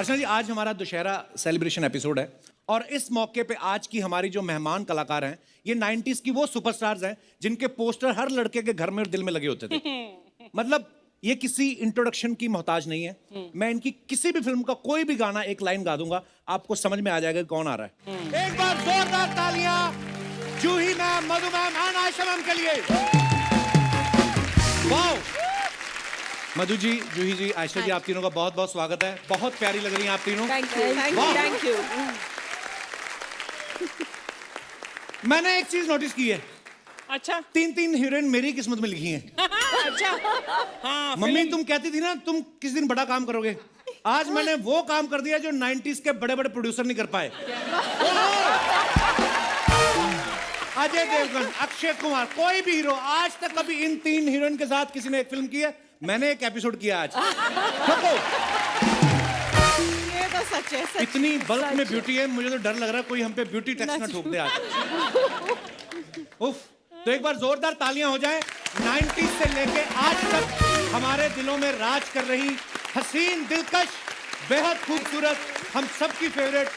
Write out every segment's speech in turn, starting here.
अर्चना जी, आज हमारा Dussehra celebration episode है और इस मौके पे आज की हमारी जो मेहमान कलाकार हैं ये 90s की वो सुपरस्टार्स हैं जिनके पोस्टर हर लड़के के घर में और दिल में लगे होते थे। मतलब ये किसी इंट्रोडक्शन की मोहताज नहीं है। मैं इनकी किसी भी फिल्म का कोई भी गाना एक लाइन गा दूंगा, आपको समझ में आ जाएगा कौन आ रहा है। एक बार जोरदार तालियां Juhi ma'am, Madhu ma'am and Ayesha ma'am के लिए। वाओ! मधु जी, जूही जी, आयशा जी, आप तीनों का बहुत बहुत स्वागत है। बहुत प्यारी लग रही हैं आप तीनों। Thank you, thank you. मैंने एक चीज नोटिस की है। अच्छा, तीन हीरोइन मेरी किस्मत में लिखी हैं। अच्छा, हाँ। मम्मी तुम कहती थी ना तुम किस दिन बड़ा काम करोगे, आज मैंने वो काम कर दिया जो 90s के बड़े बड़े प्रोड्यूसर नहीं कर पाए। अजय देवगन, अक्षय कुमार, कोई भी हीरो आज तक कभी इन तीन हीरोइन के साथ किसी ने एक फिल्म की है। मैंने एक एपिसोड किया आज। ये तो सच है, सच। इतनी बल्क में ब्यूटी है, मुझे तो डर लग रहा है कोई हम पे ब्यूटी टैक्स ना ठोक दे आज। उफ, तो एक बार जोरदार तालियां हो जाएं। 90s से लेके आज तक हमारे दिलों में राज कर रही हसीन, दिलकश, बेहद खूबसूरत, हम सबकी फेवरेट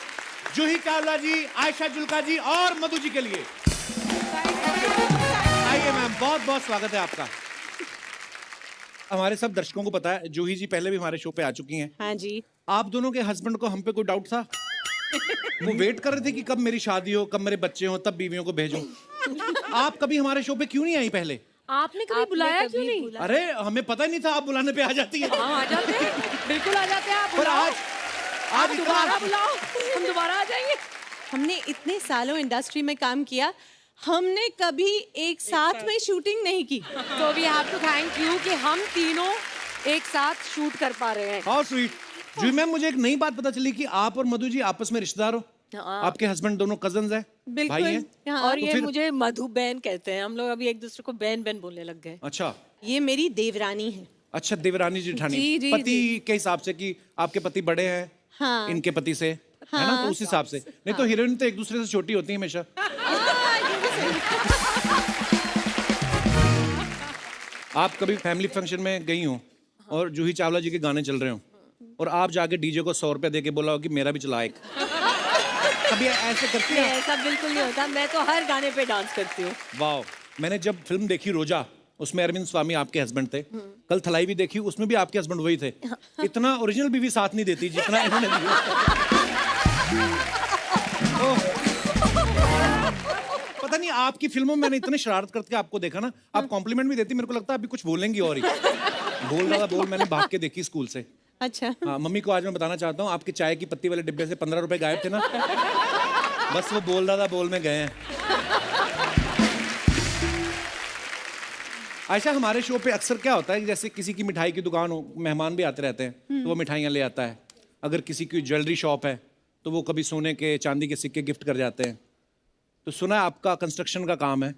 जूही चावला जी, आयशा जुल्का जी और मधु जी के लिए आइए मैम, बहुत बहुत स्वागत है आपका। हमारे सब दर्शकों को पता है जूही जी पहले भी हमारे शो पे आ चुकी हैं। हाँ जी। आप दोनों के हस्बैंड को हम पे कोई डाउट था? वो वेट कर रहे थे कि कब मेरी शादी हो, कब मेरे बच्चे हो, तब बीवियों को भेजूं। आप कभी हमारे शो पे क्यों नहीं आई पहले? आपने कभी बुलाया क्यों नहीं? अरे हमें पता ही नहीं था आप बुलाने पे आ जाती है। हाँ, आ जाते हैं, बिल्कुल आ जाते हैं। आप पर बुलाओ, आज दोबारा बुलाओ, हम दोबारा आ जाएंगे। हमने इतने सालों इंडस्ट्री में काम किया, हमने कभी एक साथ में शूटिंग नहीं की। तो we have to thank you कि हम तीनों एक साथ शूट कर पा रहे हैं। How sweet. जी मैम, मुझे एक नई बात पता चली कि आप और मधु जी आपस में रिश्तेदार हो। आपके हस्बैंड दोनों कजन्स हैं, भाई हैं। हाँ। और तो ये फिर- मुझे मधु बहन कहते हैं। हम लोग अभी एक दूसरे को बहन बहन बोलने लग गए। अच्छा ये मेरी देवरानी है। अच्छा, देवरानी जेठानी। जी, जी, पति के हिसाब से कि आपके पति बड़े हैं। हाँ। इनके पति से, है ना, तो उस हिसाब से। नहीं तो हीरोइन तो एक दूसरे से छोटी होती है हमेशा। आप कभी फैमिली फंक्शन में गई हो और जूही चावला जी के गाने चल रहे हो और आप जाके डीजे को 100 रुपया दे के बोला हो कि मेरा भी चला एक, कभी ऐसे करती है? ऐसा बिल्कुल नहीं होता, मैं तो हर गाने पे डांस करती हूँ। वाह! मैंने जब फिल्म देखी रोजा, उसमें अरविंद स्वामी आपके हस्बैंड थे। कल थलाई भी देखी, उसमें भी आपके हस्बैंड वही थे। इतना ओरिजिनल बीवी साथ नहीं देती जितना इन्होंने दिया। पता नहीं आपकी फिल्मों में मैंने इतने शरारत करके आपको देखा ना, आप कॉम्प्लीमेंट भी देती, मेरे को लगता है अभी कुछ बोलेंगी और ही। बोल रहा था बोल, मैंने भाग के देखी स्कूल से। अच्छा। हाँ, मम्मी को आज मैं बताना चाहता हूँ आपके चाय की पत्ती वाले डिब्बे से 15 रुपए गायब थे ना, बस वो बोल रहा था बोल में गए हैं। आयशा, हमारे शो पे अक्सर क्या होता है कि जैसे किसी की मिठाई की दुकान हो, मेहमान भी आते रहते हैं तो वो मिठाइयाँ ले आता है। अगर किसी की ज्वेलरी शॉप है तो वो कभी सोने के, चांदी के सिक्के गिफ्ट कर जाते हैं। तो सुना है आपका कंस्ट्रक्शन का काम है।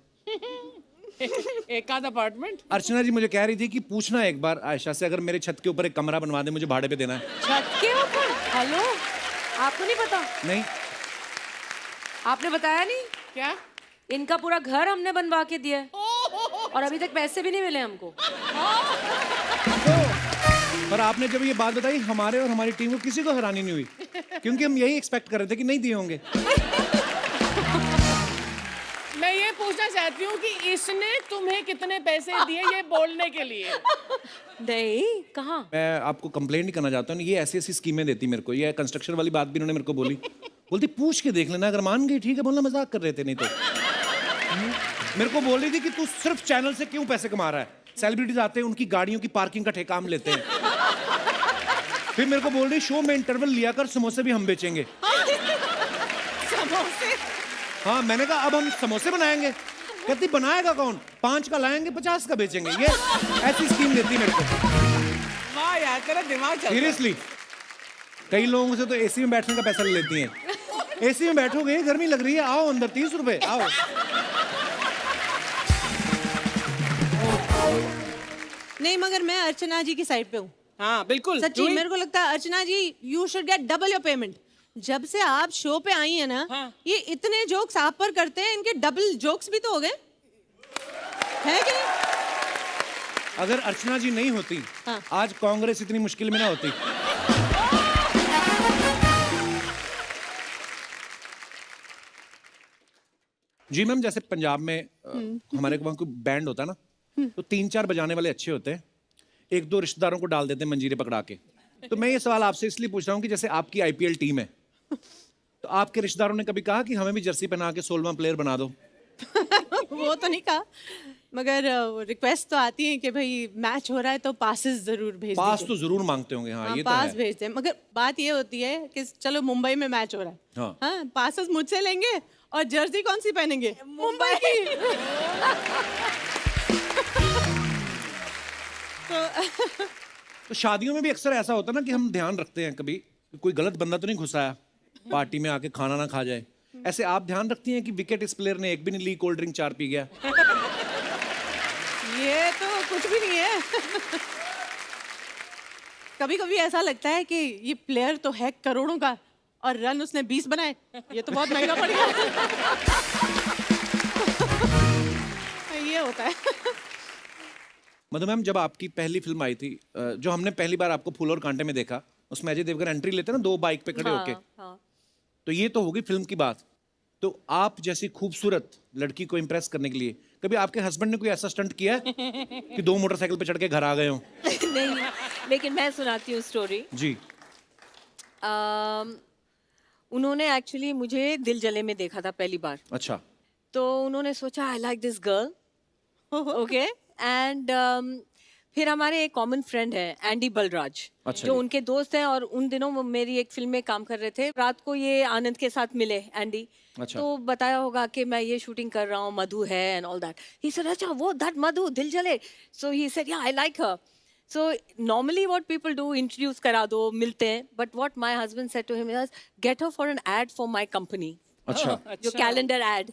एक आध अपार्टमेंट। अर्चना जी मुझे कह रही थी कि पूछना एक बार आयशा से, अगर मेरे छत के ऊपर एक कमरा बनवा दे, मुझे भाड़े पे देना है। छत के ऊपर? हेलो, आपको नहीं पता? नहीं, आपने बताया नहीं क्या? इनका पूरा घर हमने बनवा के दिया है और अभी तक पैसे भी नहीं मिले हमको। पर आपने जब ये बात बताई, हमारे और हमारी टीम को किसी को हैरानी नहीं हुई, क्योंकि हम यही एक्सपेक्ट कर रहे थे कि नहीं दिए होंगे। मैं ये पूछना चाहती हूँ कि इसने तुम्हें कितने पैसे दिए ये बोलने के लिए? नहीं, कहाँ? मैं आपको कंप्लेंट नहीं करना चाहता हूँ, ये ऐसी ऐसी स्कीमें देती मेरे को। ये कंस्ट्रक्शन वाली बात भी इन्होंने मेरे को बोली, बोलती पूछ के देख लेना, अगर मान गई ठीक है, बोलना मजाक कर रहे थे। नहीं तो मेरे को बोल रही थी कि तू सिर्फ चैनल से क्यों पैसे कमा रहा है, सेलिब्रिटीज आते हैं उनकी गाड़ियों की पार्किंग का ठेका हम लेते हैं। फिर मेरे को बोल रही शो में इंटरवल लिया कर, समोसे भी हम बेचेंगे। समोसे? हाँ, मैंने कहा अब हम समोसे बनाएंगे। कहती बनाएगा कौन, 5 का लाएंगे 50 का बेचेंगे। ये ऐसी स्कीम देती मेरे को। वाह यार, तेरा दिमाग चल रहा है। सीरियसली, कई लोगों से तो एसी में बैठने का पैसा ले लेती हैं। एसी में बैठोगे, गर्मी लग रही है, आओ अंदर, 30 रुपए, आओ। नहीं, मगर मैं अर्चना जी की साइड पे हूँ। हाँ बिल्कुल सच्ची, मेरे को लगता है Archana ji you should get double your payment. जब से आप शो पे आई है ना, हाँ। ये इतने जोक्स आप पर करते हैं, इनके डबल जोक्स भी तो हो गए, है कि नहीं? अगर अर्चना जी नहीं होती, हाँ। आज कांग्रेस इतनी मुश्किल में ना होती। जी मैम, जैसे पंजाब में हमारे वहाँ कोई बैंड होता है ना, तो 3-4 बजाने वाले अच्छे होते हैं, 1-2 रिश्तेदारों को डाल देते हैं मंजीरे पकड़ा के। तो मैं ये सवाल आपसे इसलिए पूछ रहा हूँ कि जैसे आपकी आईपीएल टीम है, तो आपके रिश्तेदारों ने कभी कहा कि हमें भी जर्सी पहना के 16वां प्लेयर बना दो? वो तो नहीं कहा, मगर रिक्वेस्ट तो आती है कि भाई मैच हो रहा है तो पासेस जरूर भेज पास दीजिए। तो जरूर मांगते होंगे, हाँ, हाँ, ये तो पास है। भेजते हैं, मगर बात ये होती है कि चलो मुंबई में मैच हो रहा है, हाँ। हाँ, पासेस मुझसे लेंगे और जर्सी कौन सी पहनेंगे? मुंबई की। तो शादियों में भी अक्सर ऐसा होता है ना कि हम ध्यान रखते हैं कभी कि कोई गलत बंदा तो नहीं घुसाया पार्टी में आके खाना ना खा जाए। ऐसे आप ध्यान रखती हैं कि विकेट इस प्लेयर ने एक भी नहीं ली, कोल्ड ड्रिंक 4 पी गया? ये तो कुछ भी नहीं है। कभी कभी ऐसा लगता है कि ये प्लेयर तो है करोड़ों का और रन उसने 20 बनाए, ये तो बहुत महंगा पड़ गया। ये होता है। मधु मैम, जब आपकी पहली फिल्म आई थी, जो हमने पहली बार आपको फूल और कांटे में देखा, उसमें अजय देवगन एंट्री लेते हैं ना 2 बाइक पे खड़े होके, तो ये तो होगी फिल्म की बात। तो आप जैसी खूबसूरत लड़की को इम्प्रेस करने के लिए कभी आपके हस्बैंड ने कोई ऐसा स्टंट किया है कि 2 मोटरसाइकिल पे चढ़ के घर आ गए हो? नहीं, लेकिन मैं सुनाती हूँ स्टोरी। जी। उन्होंने एक्चुअली मुझे दिल जले में देखा था पहली बार, अच्छा। तो उन्होंने सोचा I like this girl, okay, and फिर हमारे एक कॉमन फ्रेंड है एंडी बलराज, अच्छा जो जी। उनके दोस्त हैं, और उन दिनों वो मेरी एक फिल्म में काम कर रहे थे। रात को ये आनंद के साथ मिले एंडी, अच्छा। तो बताया होगा कि मैं ये शूटिंग कर रहा हूँ, मधु है and all that. He said अच्छा वो दैट मधु दिल जले, सो he said yeah I like her. So normally what people do, introduce करा दो, मिलते हैं, but what my husband said to him is get her for an ad for my company, अच्छा। जो कैलेंडर एड।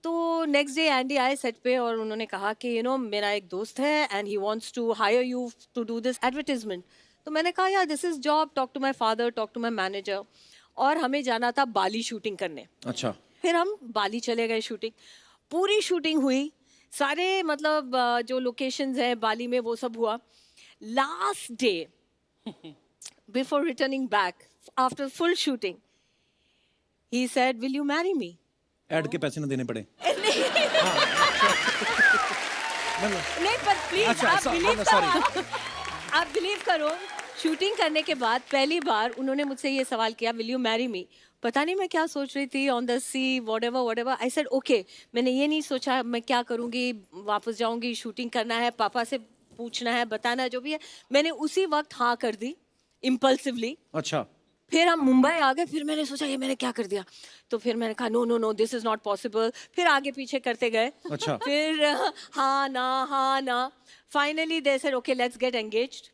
तो next day Andy आए set पे और उन्होंने कहा कि यू नो मेरा एक दोस्त है and he wants to hire you to do this advertisement. तो मैंने कहा यार this is job, talk to my father, talk to my manager. और हमें जाना था बाली शूटिंग करने। अच्छा। फिर हम बाली चले गए, शूटिंग पूरी शूटिंग हुई, सारे मतलब जो लोकेशंस हैं बाली में वो सब हुआ। Last day before returning back after full shooting he said will you marry me. Add के पैसे ना देने पड़े? नहीं पर प्लीज अच्छा, आप sorry, बिलीव sorry. करो, आप बिलीव करो, शूटिंग करने के बाद पहली बार उन्होंने मुझसे ये सवाल किया विल यू मैरी मी। पता नहीं मैं क्या सोच रही थी, on the sea whatever whatever, I said okay. मैंने ये नहीं सोचा मैं क्या करूंगी, वापस जाऊंगी, शूटिंग करना है, पापा से पूछना है, बताना है, जो भी है। मैंने उसी वक्त हाँ कर दी इम्पल्सिवली। अच्छा। फिर हम मुंबई आ गए, फिर मैंने सोचा ये मैंने क्या कर दिया, तो फिर मैंने कहा no no no this is not possible. फिर आगे पीछे करते गए, अच्छा। फिर हाँ ना, finally they said okay let's get engaged.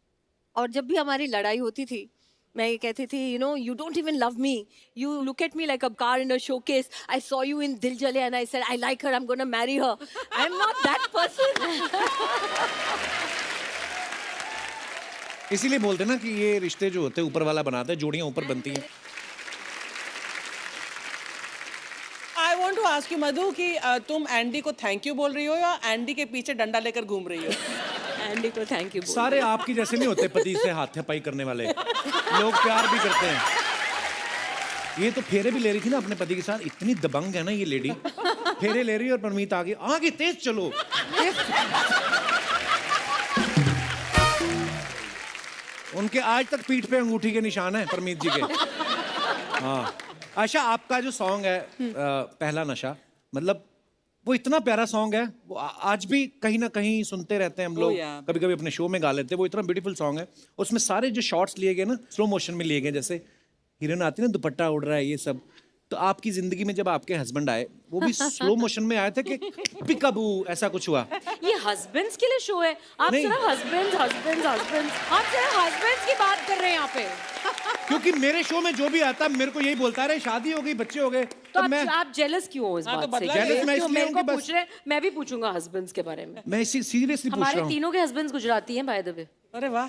और जब भी हमारी लड़ाई होती थी, मैं ये कहती थी you know you don't even love me, you look at me like a car in a showcase, I saw you in दिल जले and I said I like her, I am gonna marry her, I am not that person. इसीलिए बोलते हैं ना कि ये रिश्ते जो होते हैं ऊपर वाला बनाता है, जोड़ियां ऊपर बनती हैं। I want to ask you Madhu कि तुम एंडी को थैंक यू बोल रही हो या एंडी के पीछे डंडा लेकर घूम रही हो? एंडी को थैंक यू। सारे आपकी जैसे नहीं होते पति से हाथापाई करने वाले लोग, प्यार भी करते हैं। ये तो फेरे भी ले रही थी ना अपने पति के साथ, इतनी दबंग है ना ये लेडी, फेरे ले रही है और परमीत आगे तेज चलो। उनके आज तक पीठ पे अंगूठी के निशान है परमीत जी के। हाँ आशा, आपका जो सॉन्ग है पहला नशा, मतलब वो इतना प्यारा सॉन्ग है, वो आज भी कहीं ना कहीं सुनते रहते हैं हम लोग, yeah. कभी कभी अपने शो में गा लेते हैं। वो इतना ब्यूटीफुल सॉन्ग है, उसमें सारे जो शॉट्स लिए गए ना स्लो मोशन में लिए गए, जैसे हीरोइन आती है ना दुपट्टा उड़ रहा है ये सब। तो आपकी जिंदगी में जब आपके हस्बैंड आए, वो भी स्लो मोशन में आए थे कि पिकाबू ऐसा कुछ हुआ? ये हस्बैंड्स के लिए शो है, आप नहीं। सिर्फ हस्बैंड्स आप सिर्फ हस्बैंड्स की बात कर रहे हैं यहाँ पे। क्योंकि मेरे शो में जो भी आता है मेरे को यही बोलता है, शादी हो गई, बच्चे हो गए, तो मैं आप जेलस क्यों हो इस हाँ, तो बात से? बदला jealous मैं क्यों इसलिए मेरे हूँ को कि बस- पूछ रहे हैं, मैं भी पूछूंगा हस्बैंड्स के बारे में। मैं इसी सीरियसली पूछ रहा हमारे हूँ। तीनों के हस्बैंड्स गुजराती हैं बाय द वे। अरे वाह,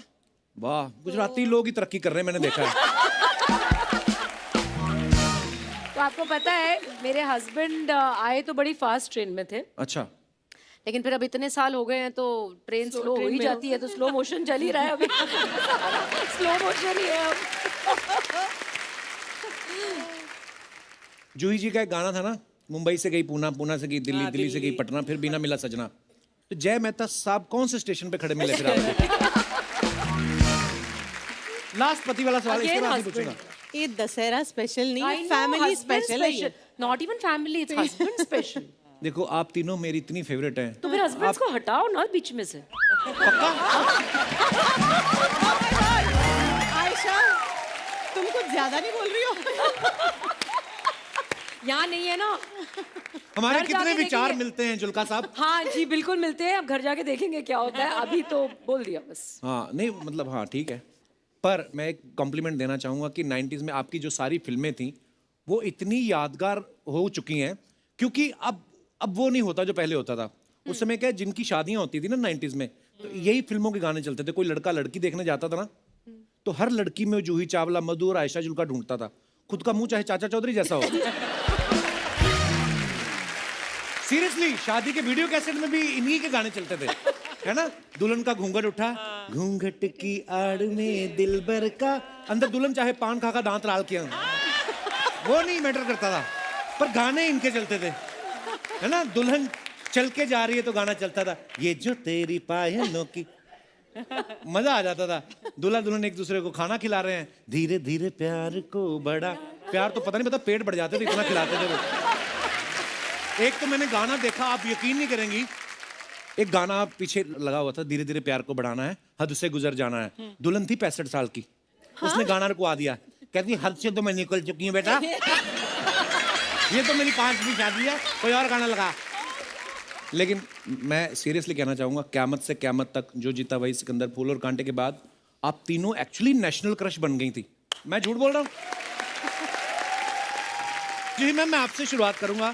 वाह, गुजराती लोग ही तरक्की कर रहे हैं, मैंने देखा है। तो आपको पता है मेरे हस्बैंड आए तो बड़ी फास्ट ट्रेन में थे, अच्छा। लेकिन फिर अब इतने साल हो गए हैं तो ट्रेन स्लो हो ही जाती है, तो स्लो मोशन चल ही रहा है अभी। स्लो मोशन ही है अब। जूही जी का एक गाना था ना, मुंबई से गई पूना, पूना से गई दिल्ली, दिल्ली से गई पटना, फिर बिना मिला सजना। तो जय मेहता साहब कौन से स्टेशन पे खड़े मिले फिर आपको? लास्ट पति वाला सवाल इसके बाद ही पूछूंगा। ये दशहरा स्पेशल नहीं है, फैमिली स्पेशल है ये। Not even family, it's husband special. देखो आप तीनों मेरी इतनी फेवरेट हैं। तो फिर हस्बैंड्स को हटाओ ना बीच में से। आयशा, तुम कुछ ज्यादा नहीं बोल रही हो? यहाँ नहीं है ना। हमारे घर कितने जाके विचार देखेंगे। मिलते हैं जुल्का साहब। हाँ जी बिल्कुल मिलते हैं, अब घर जाके देखेंगे क्या होता है, अभी तो बोल दिया बस। हाँ नहीं मतलब हाँ ठीक है, पर मैं एक कॉम्प्लीमेंट देना चाहूंगा कि 90s में आपकी जो सारी फिल्में थी वो इतनी यादगार हो चुकी हैं, क्योंकि अब वो नहीं होता जो पहले होता था। उस समय क्या जिनकी शादियां होती थी ना 90s में, तो यही फिल्मों के गाने चलते थे। कोई लड़का लड़की देखने जाता था ना, तो हर लड़की में जूही चावला, मधु और आयशा जुल्का ढूंढता था। खुद का मुंह चाहे चाचा चौधरी जैसा हो। सीरियसली शादी के वीडियो कैसेट में भी इन्हीं के गाने चलते थे, है ना? दुल्हन का घूंघट उठा, घूंघट की आड़ में दिलबर का, अंदर दुल्हन चाहे पान खा दांत लाल किया, वो नहीं मैटर करता था, पर गाने इनके चलते थे, है ना? दुल्हन चल के जा रही है तो गाना चलता था, ये जो तेरी पायलों की, मजा आ जाता था। दूल्हा दुल्हन एक दूसरे को खाना खिला रहे हैं, धीरे धीरे प्यार को बड़ा, प्यार तो पता नहीं पता पेट बढ़ जाते थे इतना खिलाते थे वो। एक तो मैंने गाना देखा, आप यकीन नहीं करेंगी, एक गाना पीछे लगा हुआ था, धीरे धीरे प्यार को बढ़ाना है, हद से गुजर जाना है। दुल्हन थी 65 साल की, उसने गाना रुकवा दिया, कहती हद से तो मैं निकल चुकी हूँ बेटा, ये तो मेरी 5वीं शादी है, कोई और गाना लगा। लेकिन मैं सीरियसली कहना चाहूंगा, क़यामत से क़यामत तक, जो जीता वही सिकंदर, फूल और कांटे के बाद आप तीनों एक्चुअली नेशनल क्रश बन गई थी। मैं झूठ बोल रहा हूँ? जी मैम, मैं आपसे शुरुआत करूंगा।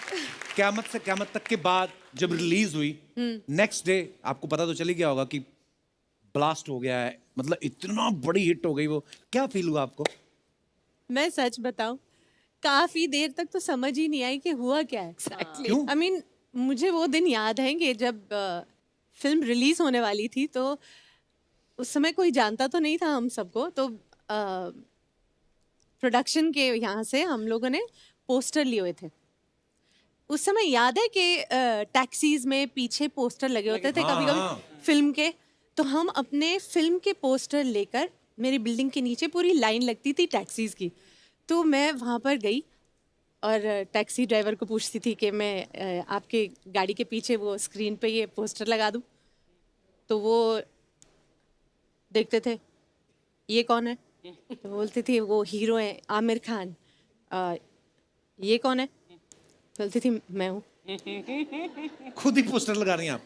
क़यामत से क़यामत तक के बाद जब रिलीज हुई, नेक्स्ट डे आपको पता तो चल ही गया होगा कि ब्लास्ट हो गया है, मतलब इतना बड़ी हिट हो गई वो, क्या फील हुआ आपको? मैं सच बताऊं, काफी देर तक तो समझ ही नहीं आई कि हुआ क्या है। क्यों? आई मीन मुझे वो दिन याद है कि जब फिल्म रिलीज होने वाली थी, तो उस समय कोई जानता तो नहीं था हम सबको, तो प्रोडक्शन के यहाँ से हम लोगों ने पोस्टर लिए हुए थे। उस समय याद है कि टैक्सीज में पीछे पोस्टर लगे होते थे कभी कभी फिल्म के, तो हम अपने फिल्म के पोस्टर लेकर, मेरी बिल्डिंग के नीचे पूरी लाइन लगती थी टैक्सीज की, तो मैं वहाँ पर गई और टैक्सी ड्राइवर को पूछती थी कि मैं आपके गाड़ी के पीछे वो स्क्रीन पे ये पोस्टर लगा दूँ, तो वो देखते थे ये कौन है, तो बोलती थी वो हीरो है आमिर खान। ये कौन है, बोलती थी मैं हूँ। खुद ही पोस्टर लगा रही हैं आप?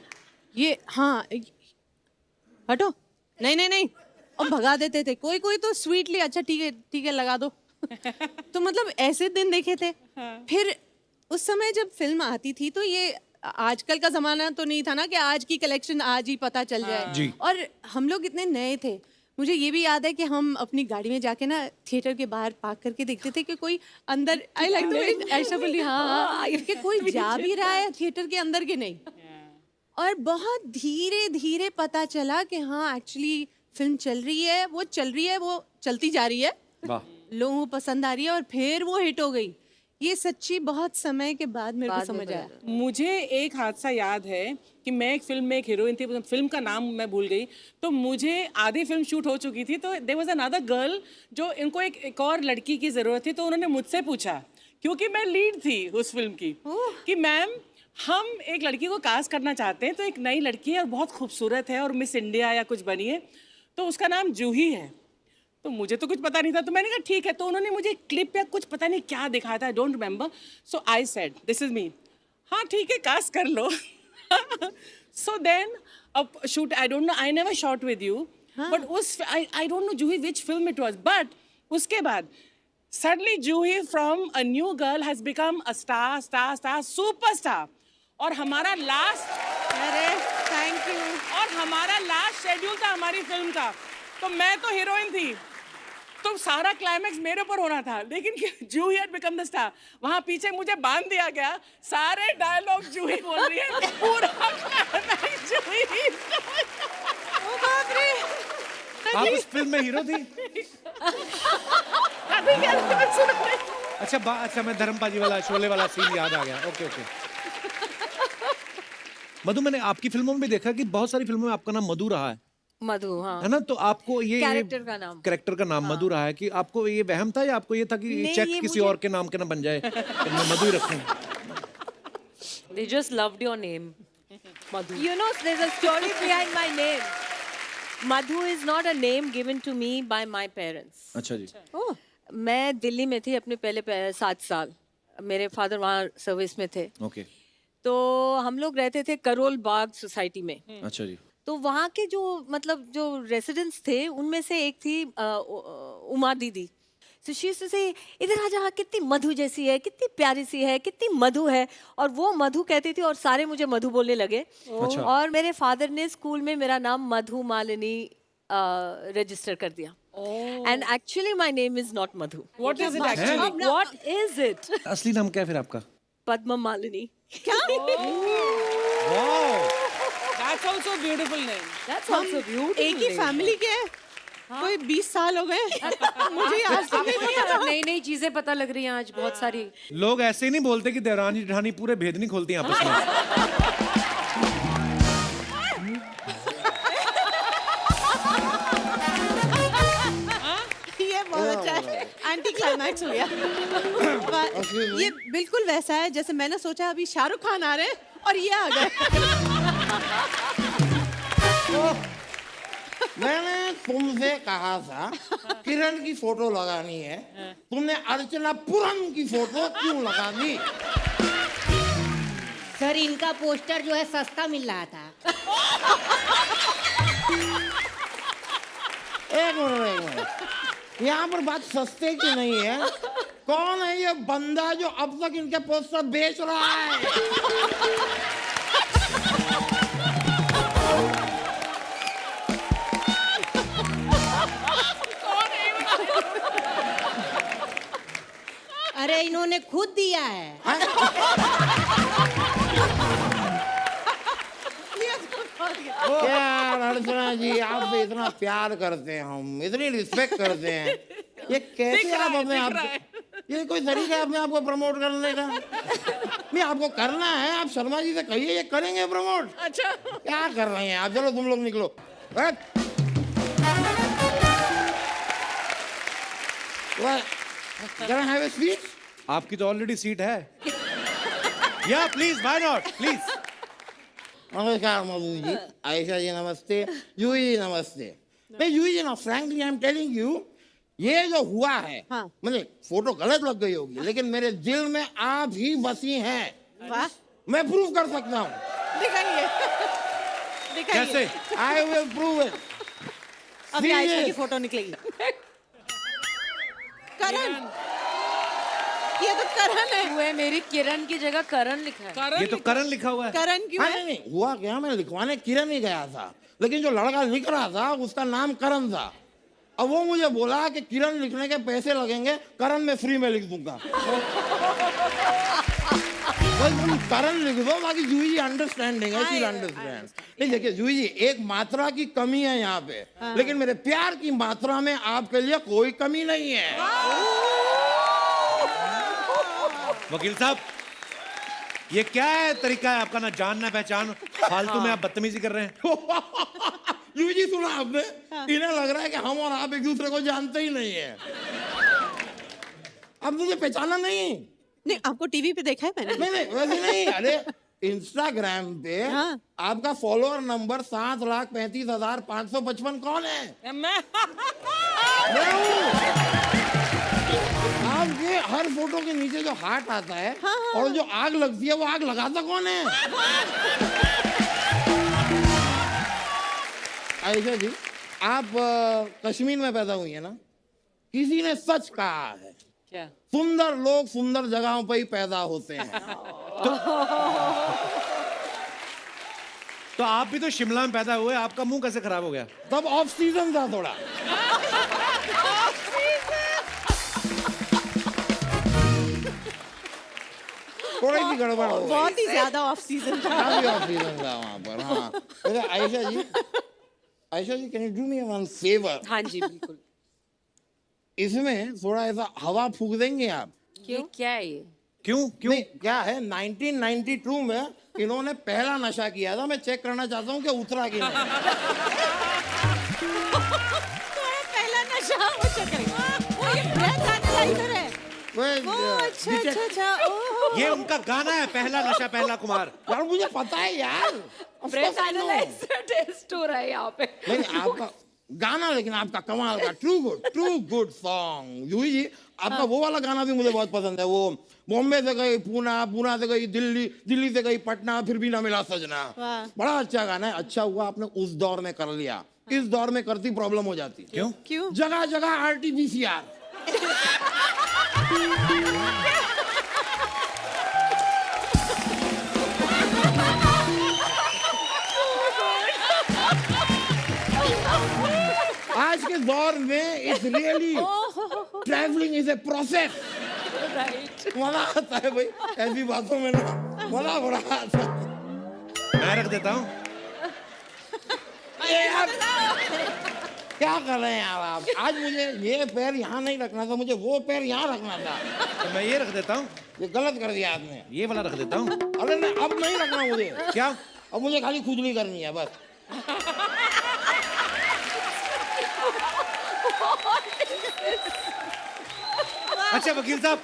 ये हाँ, हटो, नहीं नहीं नहीं, और भगा देते थे। कोई कोई तो स्वीटली अच्छा ठीक है लगा दो। तो मतलब ऐसे दिन देखे थे। फिर उस समय जब फिल्म आती थी, तो ये आजकल का जमाना तो नहीं था ना कि आज की कलेक्शन आज ही पता चल जाए। जी। और हम लोग इतने नए थे, मुझे ये भी याद है कि हम अपनी गाड़ी में जाके ना थिएटर के बाहर पार्क करके देखते थे कि कोई अंदर, आई लाइक द ऐशा बोली, हाँ कि कोई जा भी रहा है थिएटर के अंदर के नहीं। और बहुत धीरे धीरे पता चला कि हाँ एक्चुअली फिल्म चल रही है, वो चल रही है, वो चलती जा रही है, वाह। लोगों को पसंद आ रही है, और फिर वो हिट हो गई। ये सच्ची बहुत समय के बाद मेरे को समझ आया। मुझे एक हादसा याद है कि मैं एक फिल्म में एक हीरोइन थी, फिल्म का नाम मैं भूल गई, तो मुझे आधी फिल्म शूट हो चुकी थी, तो देयर वाज अनदर गर्ल जो इनको एक और लड़की की ज़रूरत थी, तो उन्होंने मुझसे पूछा, क्योंकि मैं लीड थी उस फिल्म की, कि मैम हम एक लड़की को कास्ट करना चाहते हैं, तो एक नई लड़की है और बहुत खूबसूरत है और मिस इंडिया या कुछ बनी है, तो उसका नाम जूही है। तो मुझे तो कुछ पता नहीं था, तो मैंने कहा ठीक है। तो उन्होंने मुझे क्लिप या कुछ पता नहीं क्या दिखाया था, I don't remember, so I said this is me, हाँ ठीक है कास्ट कर लो। सो देन अब shoot, I don't know, I never shot with you, but उस I don't know Juhi which film it was, but उसके बाद suddenly Juhi from a new girl has become a star superstar. और हमारा last, अरे thank you. और हमारा last schedule था हमारी फिल्म का, तो मैं तो हीरोइन थी, तो सारा क्लाइमैक्स मेरे ऊपर होना था, लेकिन जूही हैड बिकम द स्टार। वहाँ पीछे मुझे बांध दिया गया, सारे डायलॉग जूही बोल रही है, पूरा क्लाइमैक्स जूही। ओ बाप रे, आप उस फिल्म में हीरो थी? अभी क्या सुनो अच्छा मैं धर्मपाजी वाला शोले वाला सीन याद आ गया। Okay okay. मधु, मैंने आपकी फिल्मों में भी देखा कि बहुत सारी फिल्मों में आपका नाम मधु रहा है मधु, हाँ। है ना? तो आपको ये कैरेक्टर का नाम। कैरेक्टर का नाम मधु रहा है कि आपको ये वहम था या आपको ये था कि नहीं, चेक ये किसी मुझे- और के नाम के ना बन जाए तो मैं मधु ही रखूं? They just loved your name, Madhu. You know, there's a story behind my name. Madhu is not a name given to me by my parents. अच्छा जी। Oh, मैं दिल्ली में थी अपने पहले 7 साल। मेरे फादर वहाँ सर्विस में थे। ओके। तो हम लोग रहते थे करोल बाग सोसाइटी में। अच्छा जी। तो वहाँ के जो मतलब जो रेसिडेंट्स थे उनमें से एक थी उमा दीदी। So she used to say, इधर आ जा, कितनी मधु जैसी है, कितनी प्यारी सी है, कितनी मधु है। और वो मधु कहती थी और सारे मुझे मधु बोलने लगे। अच्छा। और मेरे फादर ने स्कूल में मेरा नाम मधु मालिनी रजिस्टर कर दिया। And actually my name is not Madhu. What is it actually? What is it? असली नाम क्या है फिर आपका? Padma Malini. That's also a beautiful name. That's also beautiful. एक ही फैमिली के हैं। कोई 20 साल हो गए मुझे आज तक नहीं पता। नई नई चीजें पता लग रही हैं आज बहुत सारी। लोग ऐसे ही नहीं बोलते कि देवरानी जेठानी पूरे भेद नहीं खोलती हैं आपस में। ये बहुत अच्छा है, एंटी क्लाइमैक्स हो गया। पर ये बिल्कुल वैसा है जैसे मैंने सोचा अभी शाहरुख खान आ रहे हैं और ये आ गए। मैंने तुमसे कहा था किरण की फोटो लगानी है, तुमने अर्चना पुरम की फोटो क्यों लगा दी? सर इनका पोस्टर जो है सस्ता मिल रहा था। एक मिनट, यहाँ पर बात सस्ते की नहीं है। कौन है ये बंदा जो अब तक इनके पोस्टर बेच रहा है? अरे इन्होंने खुद दिया है। क्या अर्चना जी, आपसे इतना प्यार करते हैं हम, इतनी रिस्पेक्ट करते हैं, ये कैसे आप अपने आप, ये कोई तरीका है अपने आप को प्रमोट करने का? नहीं, आपको करना है, आप शर्मा जी से कहिए, ये करेंगे प्रमोट। अच्छा। क्या कर रहे हैं आप? चलो तुम लोग निकलो। Can I have a seat? आपकी तो ऑलरेडी सीट है। या प्लीज, व्हाई नॉट, प्लीज। नमस्कार मधु जी, आयशा जी नमस्ते, यूही जी नमस्ते। नहीं यूही जी ना, frankly I am telling you, ये जो हुआ है, हाँ। मुझे फोटो गलत लग गई होगी, लेकिन मेरे दिल में आप ही बसी हैं। वाह, मैं प्रूव कर सकता हूँ। दिखाइए दिखाइए। कैसे? I will prove it. अभी आयशा की फोटो निकलेगी। करण, ये तो करण है। हुए मेरी किरण की जगह करण लिखा है। ये तो करण लिखा हुआ है। करण क्यों है? नहीं, हुआ क्या, मैं लिखवाने किरण ही गया था, लेकिन जो लड़का लिख रहा था उसका नाम करण था। अब वो मुझे बोला कि किरण लिखने के पैसे लगेंगे, करण मैं फ्री में लिख दूंगा। बस तुम करण लिख दो, बाकी जूही जी अंडरस्टैंडिंग है, शी अंडरस्टैंड। नहीं देखिए जूही जी, एक मात्रा की कमी है यहाँ पे, लेकिन मेरे प्यार की मात्रा में आपके लिए कोई कमी नहीं है। वकील साहब, ये क्या है तरीका है आपका, ना जान ना पहचान, फालतू में आप बदतमीजी कर रहे हैं। जूही जी सुना आपने, इन्हें लग रहा है कि हम और आप एक दूसरे को जानते ही नहीं है। अब मुझे पहचाना नहीं। नहीं, आपको टीवी पे देखा है मैंने। नहीं वैसे नहीं, अरे इंस्टाग्राम पे हाँ। आपका फॉलोअर नंबर 7,35,555 कौन है? मैं मैं हूँ। आपके हर फोटो के नीचे जो हार्ट आता है और जो आग लगती है, वो आग लगाता कौन है? आयशा जी, आप कश्मीर में पैदा हुई है ना? किसी ने सच कहा है, क्या? सुंदर लोग सुंदर जगहों पर ही पैदा होते हैं। तो आप भी तो शिमला में पैदा हुए, आपका मुंह कैसे खराब हो गया? तब ऑफ सीजन था थोड़ा। थोड़ी सी गड़बड़ हो गई। बहुत ही ज्यादा ऑफ सीजन था। काफी ऑफ सीजन था वहाँ पर। हाँ, वैसे Ayesha ji can you do me one favour? हाँ जी बिल्कुल। इसमें थोड़ा ऐसा हवा फूक देंगे आप, ये क्या है ये? क्यों क्यों? नहीं क्या है 1992 में इन्होंने पहला नशा किया था, मैं चेक करना चाहता हूँ कि उतरा कि नहीं। पहला नशा वो चक्कर वो ये breath analyzer है वो अच्छा अच्छा अच्छा ओह ये उनका गाना है, पहला नशा पहला कुमार। यार मुझे पता है यार। Of breath course I know। Analyser test हो रहा है यहाँ पे। नहीं आपका गाना, लेकिन आपका कमाल का ट्रू गुड सॉन्ग। यूही जी आपका वो वाला गाना भी मुझे बहुत पसंद है, वो बॉम्बे से गई पूना, पूना से गई दिल्ली, दिल्ली से गई पटना, फिर भी ना मिला सजना। बड़ा अच्छा गाना है। अच्छा हुआ आपने उस दौर में कर लिया, इस दौर में करती प्रॉब्लम हो जाती। क्यों? क्यों? जगह जगह RT-PCR। आज के दौर में it's really travelling is a process. मजा आता है भाई ऐसी बातों में ना, मजा बड़ा आता है। मैं रख देता हूँ। ये यार क्या कर रहे हैं यार आप? आज मुझे ये पैर यहाँ नहीं रखना था, मुझे वो पैर यहाँ रखना था। तो मैं ये रख देता हूँ, ये गलत कर दिया आपने। ये वाला रख देता हूँ। अरे नहीं अब नहीं रखना मुझे। क्या? अब मुझे खाली खुजली करनी है बस। अच्छा वकील साहब,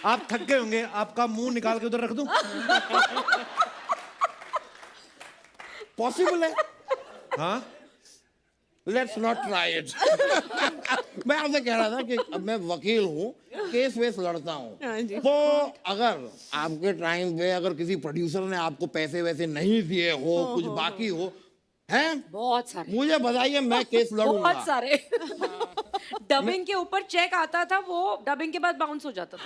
आप थक गए होंगे, आपका मुंह निकाल के उधर रख दूं? पॉसिबल है? हाँ लेट्स नॉट ट्राई इट। मैं आपसे कह रहा था कि अब मैं वकील हूँ, केस वेस लड़ता हूँ, तो अगर आपके टाइम पे अगर किसी प्रोड्यूसर ने आपको पैसे वैसे नहीं दिए हो, कुछ बाकी हो, हैं बहुत सारे, मुझे बताइए, मैं केस लड़ूंगा। बहुत सारे। डबिंग के ऊपर चेक आता था, वो डबिंग के बाद बाउंस हो जाता था।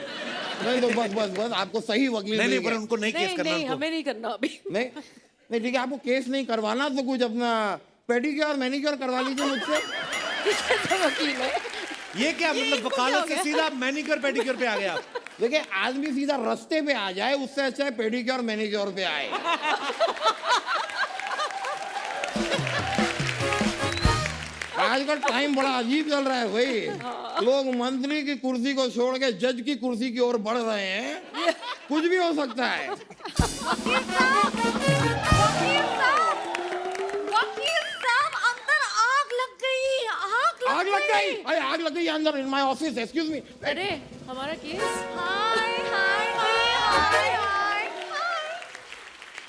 नहीं तो बस आपको सही वकील नहीं मिल नहीं, पर गया। उनको नहीं केस नहीं करना नहीं, उनको। हमें नहीं करना अभी। नहीं नहीं ठीक है, आपको केस नहीं करवाना तो कुछ अपना पेडिक्योर मैनिक्योर करवा लीजिए मुझसे। वकील है। ये क्या मतलब, वकालत से सीधा मैनिक्योर पेडिक्योर पे आ गए आप? देखिए आदमी सीधा रास्ते पे आ जाए, उससे अच्छा है पेडिक्योर मैनिक्योर पे आए। आज का टाइम बड़ा अजीब चल रहा है भाई। लोग मंत्री की कुर्सी को छोड़ के जज की कुर्सी की ओर बढ़ रहे हैं। कुछ भी हो सकता है। वकील साहब अंदर आग लग गई, आग लग गई? अरे आग लग गई अंदर in my office, excuse me. अरे हमारा केस। हाय हाय हाय हाय।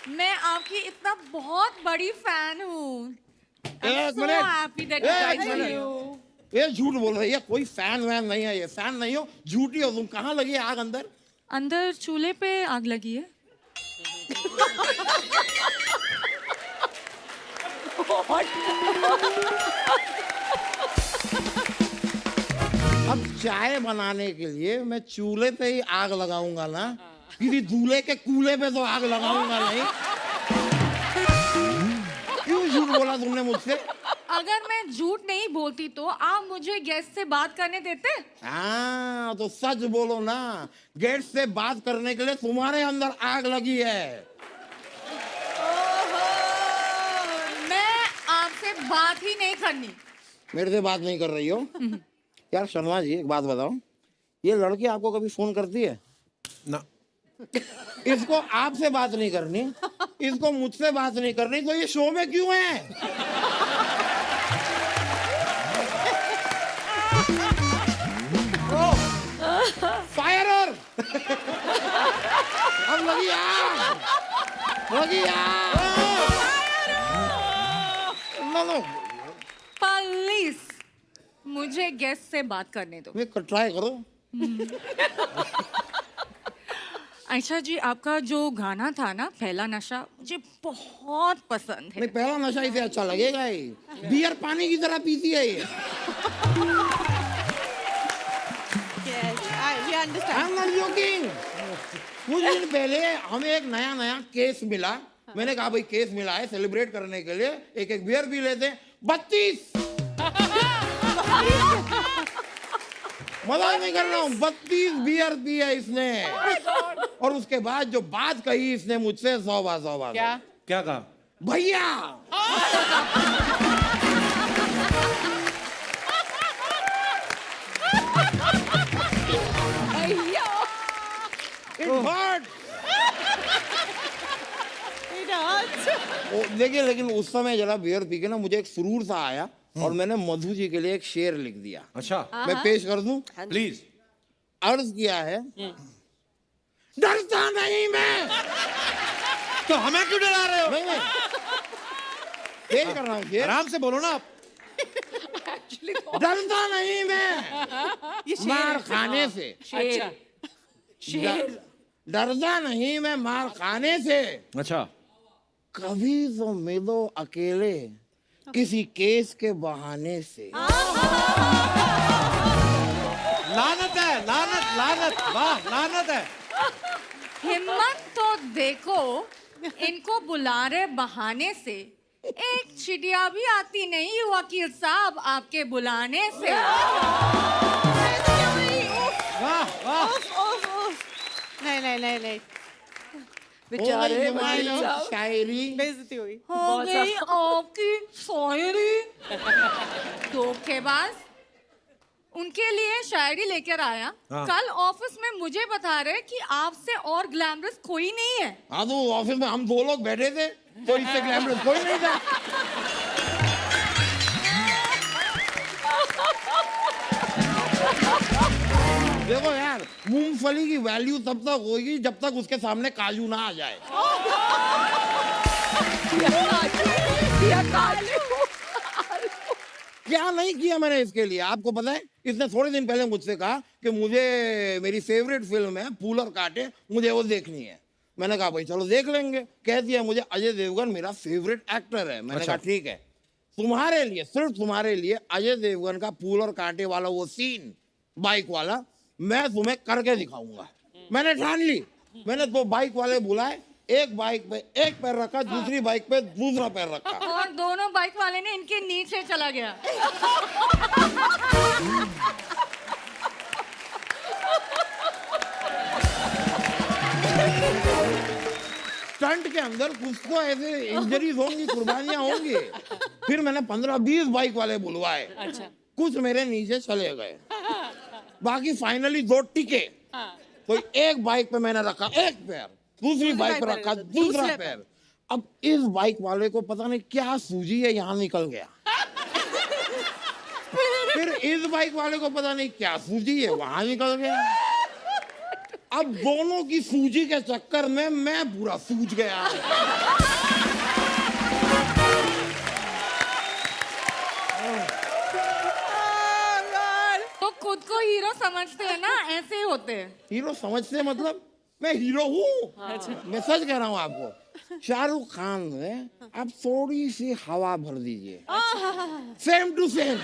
मैं आपकी इतना बहुत बड़ी फैन हूँ। एक So मिनट, happy that एक you मिनट। ये झूठ बोल रही है, कोई फैन वैन नहीं है, ये फैन नहीं हो, झूठी हो तुम। कहाँ लगी है आग अंदर? अंदर चूल्हे पे आग लगी है। अब चाय बनाने के लिए मैं चूल्हे पे ही आग लगाऊंगा ना, किसी दूल्हे के कूल्हे पे तो आग लगाऊंगा नहीं। क्यों झूठ बोला तुमने मुझसे? अगर मैं झूठ नहीं बोलती तो आप मुझे गेस्ट से बात करने देते? हाँ तो सच बोलो ना, गेट से बात करने के लिए तुम्हारे अंदर आग लगी है। मैं आपसे बात ही नहीं करनी। मेरे से बात नहीं कर रही हो? यार शर्मा जी एक बात बताओ, ये लड़की आपको कभी फोन करती है? ना। इसको आपसे बात नहीं करनी, इसको मुझसे बात नहीं करनी, तो ये शो में क्यों है? फायर! अब लगी आग! लगी आग! नो प्लीज मुझे गेस्ट से बात करने दो। ट्राई करो। आयशा जी, आपका जो गाना था ना पहला नशा, मुझे बहुत पसंद है। नहीं पहला नशा इसे अच्छा लगेगा ही, बियर पानी की तरह पीती है ये। I'm not joking। कुछ दिन पहले हमें एक नया केस मिला, मैंने कहा भाई केस मिला है, सेलिब्रेट करने के लिए एक एक बियर पी लेते हैं। 32 मजाक नहीं कर रहा हूँ, 32 बियर पी है इसने। और उसके बाद जो बात कही इसने मुझसे, 100 बात। क्या? क्या कहा? भैया भैया फट। देखिए, लेकिन उस समय जरा बियर पी के ना मुझे एक सुरूर सा आया और मैंने मधु जी के लिए एक शेर लिख दिया। अच्छा, मैं पेश कर दूं? प्लीज। अर्ज किया है, डरता नहीं मैं। तो हमें क्यों डरा रहे हो? नहीं, पेश कर रहा हूँ शेर। आराम से बोलो ना आप। डरता नहीं मैं मार खाने से। अच्छा, डरता नहीं मैं मार खाने से, अच्छा, कभी तो मिलो अकेले किसी केस के बहाने से। लानत है, लानत, लानत, वाह, लानत है। हिम्मत तो देखो, इनको बुला रहे बहाने से, एक चिड़िया भी आती नहीं वकील साहब आपके बुलाने से। वाह, वाह। नहीं नहीं नहीं नहीं, बेचारे ओ, वकील ये साहब। शायरी बेइज्जती हुई। हो गई आपकी शायरी। धोखेबाज उनके लिए शायरी लेकर आया। हाँ। कल ऑफिस में मुझे बता रहे कि आपसे और ग्लैमरस कोई नहीं है। हाँ, तो ऑफिस में हम 2 लोग बैठे थे तो इससे ग्लैमरस कोई नहीं था। देखो यार, मूंगफली की वैल्यू तब तक होगी जब तक उसके सामने काजू ना आ जाए। क्या नहीं किया मैंने इसके लिए, आपको पता है? इसने थोड़े दिन पहले मुझसे कहा कि मुझे मेरी फेवरेट फिल्म है फूल और कांटे, मुझे वो देखनी है। मैंने कहा भाई चलो देख लेंगे। कह दिया मुझे अजय देवगन मेरा फेवरेट एक्टर है। मैंने कहा ठीक है, तुम्हारे लिए, सिर्फ तुम्हारे लिए अजय देवगन का फूल और कांटे वाला वो सीन बाइक वाला मैं तुम्हें करके दिखाऊंगा। मैंने ठान ली। मैंने 2 बाइक वाले बुलाए, एक बाइक पे एक पैर रखा, दूसरी बाइक पे दूसरा पैर रखा। और दोनों बाइक वाले ने इनके नीचे चला गया। स्टंट के अंदर कुछ तो ऐसे इंजरीज होंगी, कुर्बानियां होंगी। फिर मैंने 15-20 बाइक वाले बुलवाए। अच्छा, कुछ मेरे नीचे चले गए, बाकी फाइनली 2 टिके। तो एक बाइक पे मैंने रखा एक पैर, दूसरी बाइक पे रखा दूसरा पैर। अब इस बाइक वाले को पता नहीं क्या सूजी है, यहाँ निकल गया। फिर इस बाइक वाले को पता नहीं क्या सूजी है, वहां निकल गया। अब दोनों की सूजी के चक्कर में मैं पूरा सूज गया। तो खुद को हीरो समझते हैं ना, ऐसे ही होते हैं। हीरो समझते मतलब मैं हीरो हूँ। मैं सच कह रहा हूँ आपको, शाहरुख खान में आप थोड़ी सी हवा भर दीजिए, सेम टू सेम।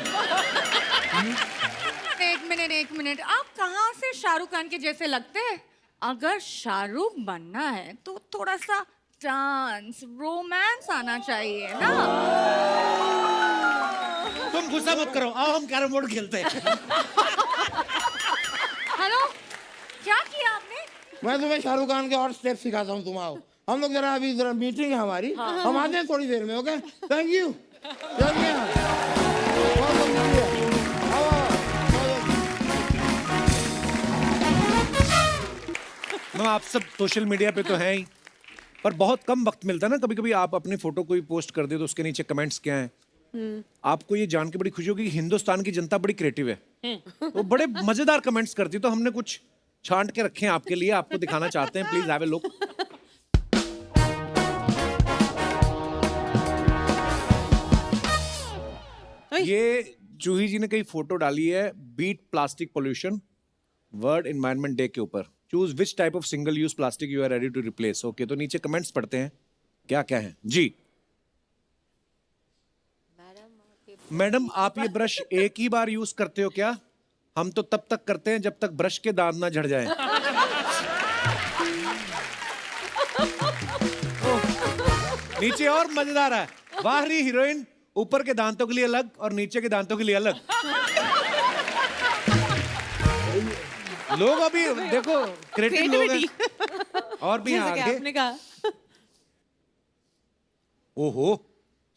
एक मिनट, आप कहाँ से शाहरुख खान के जैसे लगते हैं? अगर शाहरुख बनना है तो थोड़ा सा डांस, रोमांस आना चाहिए ना। तुम गुस्सा मत करो, आओ हम कैरम बोर्ड खेलते हैं। हेलो, क्या किया आपने? मैं तुम्हें शाहरुख खान के और स्टेप सिखाता हूँ, तुम आओ। हम लोग जरा अभी जरा मीटिंग है हमारी, हम आते हैं थोड़ी देर में। Okay, thank you. मैम, आप सब सोशल मीडिया पे तो हैं ही, पर बहुत कम वक्त मिलता है ना। कभी कभी आप अपनी फोटो कोई पोस्ट कर दे तो उसके नीचे कमेंट्स क्या हैं। आपको ये जान के बड़ी खुशी होगी कि हिंदुस्तान की जनता बड़ी क्रिएटिव है, वो बड़े मजेदार कमेंट्स करती है। तो हमने कुछ छांट के रखे हैं आपके लिए, आपको दिखाना चाहते हैं। Please have a look. ये जूही जी ने कई फोटो डाली है beat plastic pollution world environment day के ऊपर। Choose which type of single use plastic you are ready to replace. Okay, तो नीचे कमेंट्स पढ़ते हैं क्या क्या है जी। मैडम, आप ये ब्रश एक ही बार यूज करते हो क्या? हम तो तब तक करते हैं जब तक ब्रश के दांत ना झड़ जाएं। नीचे और मजेदार है, वाह रही हीरोइन, ऊपर के दांतों के लिए अलग और नीचे के दांतों के लिए अलग। लोग अभी देखो क्रिएटिव लोग हैं। और भी जैसे कि आगे आपने कहा। ओहो,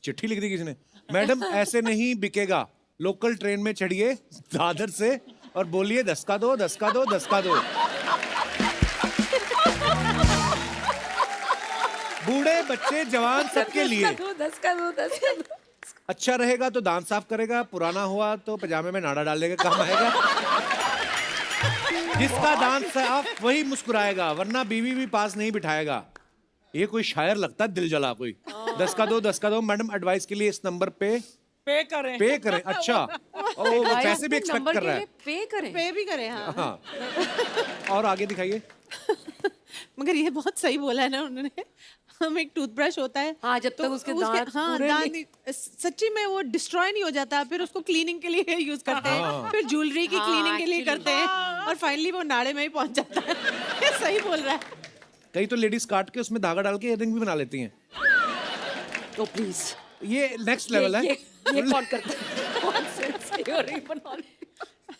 चिट्ठी लिख दी किसी ने। मैडम, ऐसे नहीं बिकेगा, लोकल ट्रेन में चढ़िए दादर से और बोलिए 10 का दो, 10 का दो, 10 का दो। बूढ़े बच्चे जवान सबके लिए 10 का दो 10 का दो। अच्छा रहेगा तो दांत साफ करेगा, पुराना हुआ तो पजामे में नाड़ा डालने का काम आएगा। जिसका दांत साफ वही मुस्कुराएगा, वरना बीवी भी पास नहीं बिठाएगा। ये कोई शायर लगता है, दिल जला कोई। 10 का दो 10 का दो। मैडम एडवाइस के लिए इस नंबर पे पे करें। पे करें। अच्छा, ओ वो पैसे भी एक्सपेक्ट नंबर कर के रहा लिए है। पे करें। पे भी करे हाँ। हाँ, और आगे दिखाइए। मगर ये बहुत सही बोला है ना उन्होंने। हम एक टूथब्रश होता है हाँ, जब तक उसके दांत हाँ पूरे दांत नहीं- सच्ची में वो डिस्ट्रॉय नहीं हो जाता, फिर उसको क्लीनिंग के लिए यूज करते हैं, फिर ज्वेलरी की क्लीनिंग के लिए करते हैं, और फाइनली वो नाड़े में ही पहुंच जाता है। ये सही बोल रहा है। कई तो लेडीज काट के उसमें धागा डाल के इयररिंग भी बना लेती हैं। तो प्लीज ये नेक्स्ट लेवल है। ये कौन करता है? कौन से earring बना ली?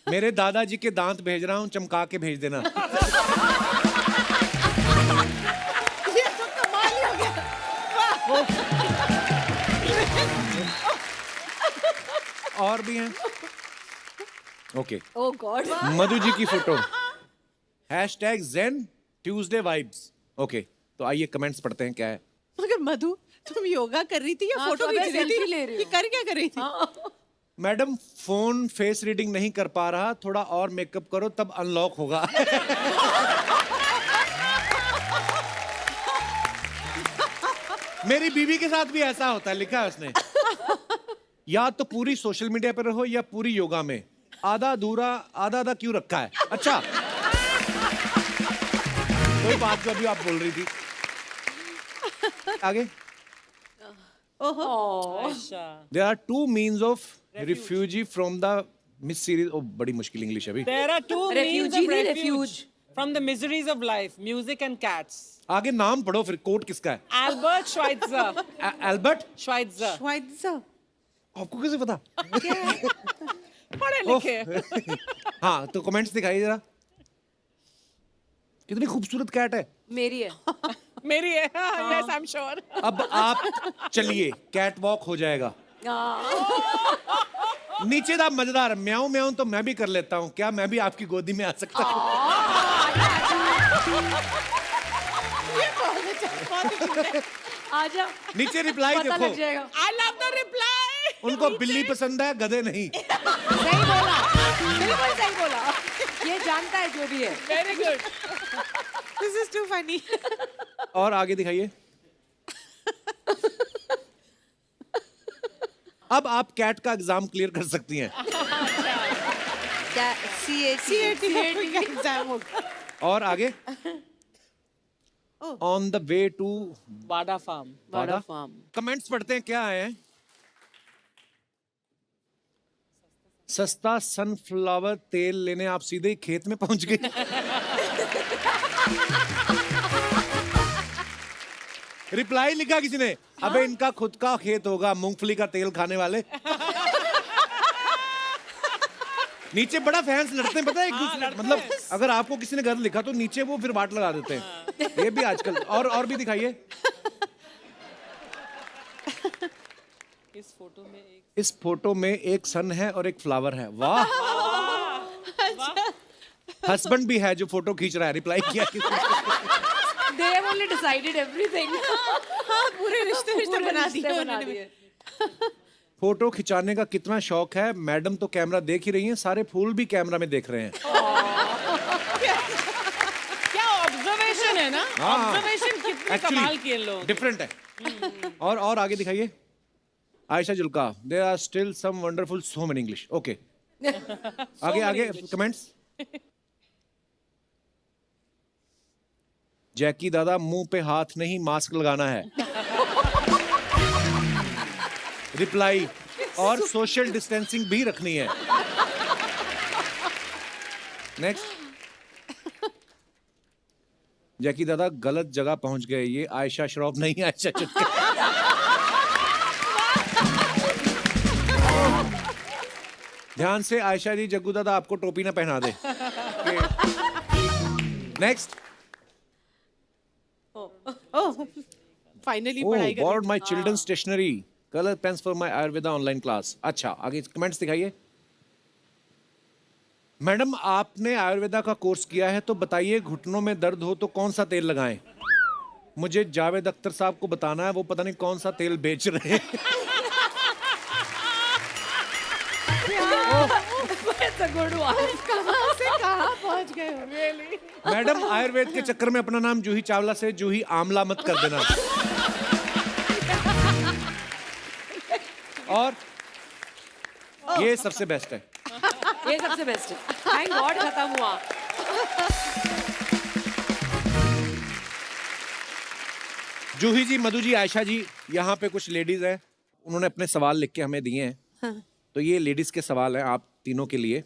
मेरे दादाजी के दांत भेज रहा हूँ, चमका के भेज देना। ये तो कमाल ही हो गया। और भी हैं। Okay, Oh God. Madhu ji की photo. #Zen Tuesday Vibes। Okay, तो आइए कमेंट्स पढ़ते हैं क्या है। मगर मधु, तुम योगा कर रही थी या हाँ, फोटो तो खींच मैं रही selfie थी? ले रही ये हूँ। कर क्या कर रही थी? मैडम फोन फेस रीडिंग नहीं कर पा रहा, थोड़ा और मेकअप करो तब अनलॉक होगा। मेरी बीवी के साथ भी ऐसा होता है, लिखा है उसने। या तो पूरी सोशल मीडिया पर रहो या पूरी योगा में। आधा अधूरा आधा आधा क्यों रखा है? अच्छा, कोई बात जो अभी आप बोल रही थी। आगे। अच्छा। There are 2 means of refugee from the Miss series। Oh, बड़ी मुश्किल इंग्लिश अभी। There are two means Refugee of नहीं, refuge refuge. from the miseries of life: music and cats. आगे नाम पढ़ो फिर, कोट किसका है? Albert Schweitzer. एल्बर्ट। Schweitzer. श्वाइत्ज़र। आपको कैसे पता? पढ़े लिखे। हाँ, तो कमेंट्स दिखाइए जरा। कितनी खूबसूरत कैट है। मेरी है। मेरी है। Yes, I'm sure. अब आप चलिए, कैट वॉक हो जाएगा। नीचे दा मजेदार म्याऊं म्याऊं तो मैं भी कर लेता हूँ, क्या मैं भी आपकी गोदी में आ सकता हूँ? आजा। नीचे रिप्लाई पता लग देखो। जाएगा। I love the reply. उनको बिल्ली पसंद है, गधे नहीं। सही बोला, बिल्कुल सही बोला। ये जानता है जो भी है। Very good. This is too funny. और आगे दिखाइए। अब आप कैट का एग्जाम क्लियर कर सकती हैं। CAT का एग्जाम होगा। और आगे। On the way to Bada Farm. Wada farm. Comments पढ़ते हैं क्या आए हैं। सस्ता सनफ्लावर तेल लेने आप सीधे ही खेत में पहुंच गए। रिप्लाई लिखा किसी ने, अबे इनका खुद का खेत होगा, मूंगफली का तेल खाने वाले। नीचे बड़ा फैंस लड़ते हैं, पता है एक दूसरे, मतलब अगर आपको किसी ने गलत लिखा तो नीचे वो फिर वाट लगा देते हैं। ये भी आजकल। और भी दिखाइए। इस फोटो में एक सन है और एक फ्लावर है। वाह। हस्बैंड भी है जो फोटो खींच रहा है, रिप्लाई किया किसी ने। They have only decided everything. हाँ, पूरे रिश्ते पूरे बना रिश्ते दिए बना उन्होंने। दिए। फोटो खिंचाने का कितना शौक है। मैडम तो कैमरा देख ही रही हैं, सारे फूल भी कैमरा में देख रहे हैं। क्या ऑब्जर्वेशन है ना? हाँ। ऑब्जर्वेशन कितने कमाल किए इन लोग। डिफरेंट है। और आगे दिखाइए। Ayesha Julka, there are still some wonderful so many English. Okay, आगे कमेंट्स। जैकी दादा, मुंह पे हाथ नहीं मास्क लगाना है। रिप्लाई, और सोशल डिस्टेंसिंग भी रखनी है। नेक्स्ट। जैकी दादा गलत जगह पहुंच गए, ये आयशा श्रॉफ नहीं, आयशा चुटकी। ध्यान से आयशा जी, जग्गू दादा आपको टोपी ना पहना दे। नेक्स्ट। ओह, फाइनली पढ़ाई कर। Bought my children stationery, colour pens for my Ayurveda online class. अच्छा, आगे कमेंट्स दिखाइए। मैडम, आपने आयुर्वेदा का कोर्स किया है तो बताइए, घुटनों में दर्द हो तो कौन सा तेल लगाएं? मुझे जावेद अख्तर साहब को बताना है, वो पता नहीं कौन सा तेल बेच रहे हैं। That's a good one. कहाँ से कहाँ पहुँच गए हो? मैडम, आयुर्वेद के चक्कर में अपना नाम जूही चावला से जूही आमला मत कर देना। और ये सबसे बेस्ट है। ये सबसे बेस्ट है। थैंक गॉड खत्म हुआ। जूही जी, मधु जी, आयशा जी, यहाँ पे कुछ लेडीज हैं, उन्होंने अपने सवाल लिख के हमें दिए हैं। हाँ। तो ये लेडीज के सवाल हैं आप तीनों के लिए।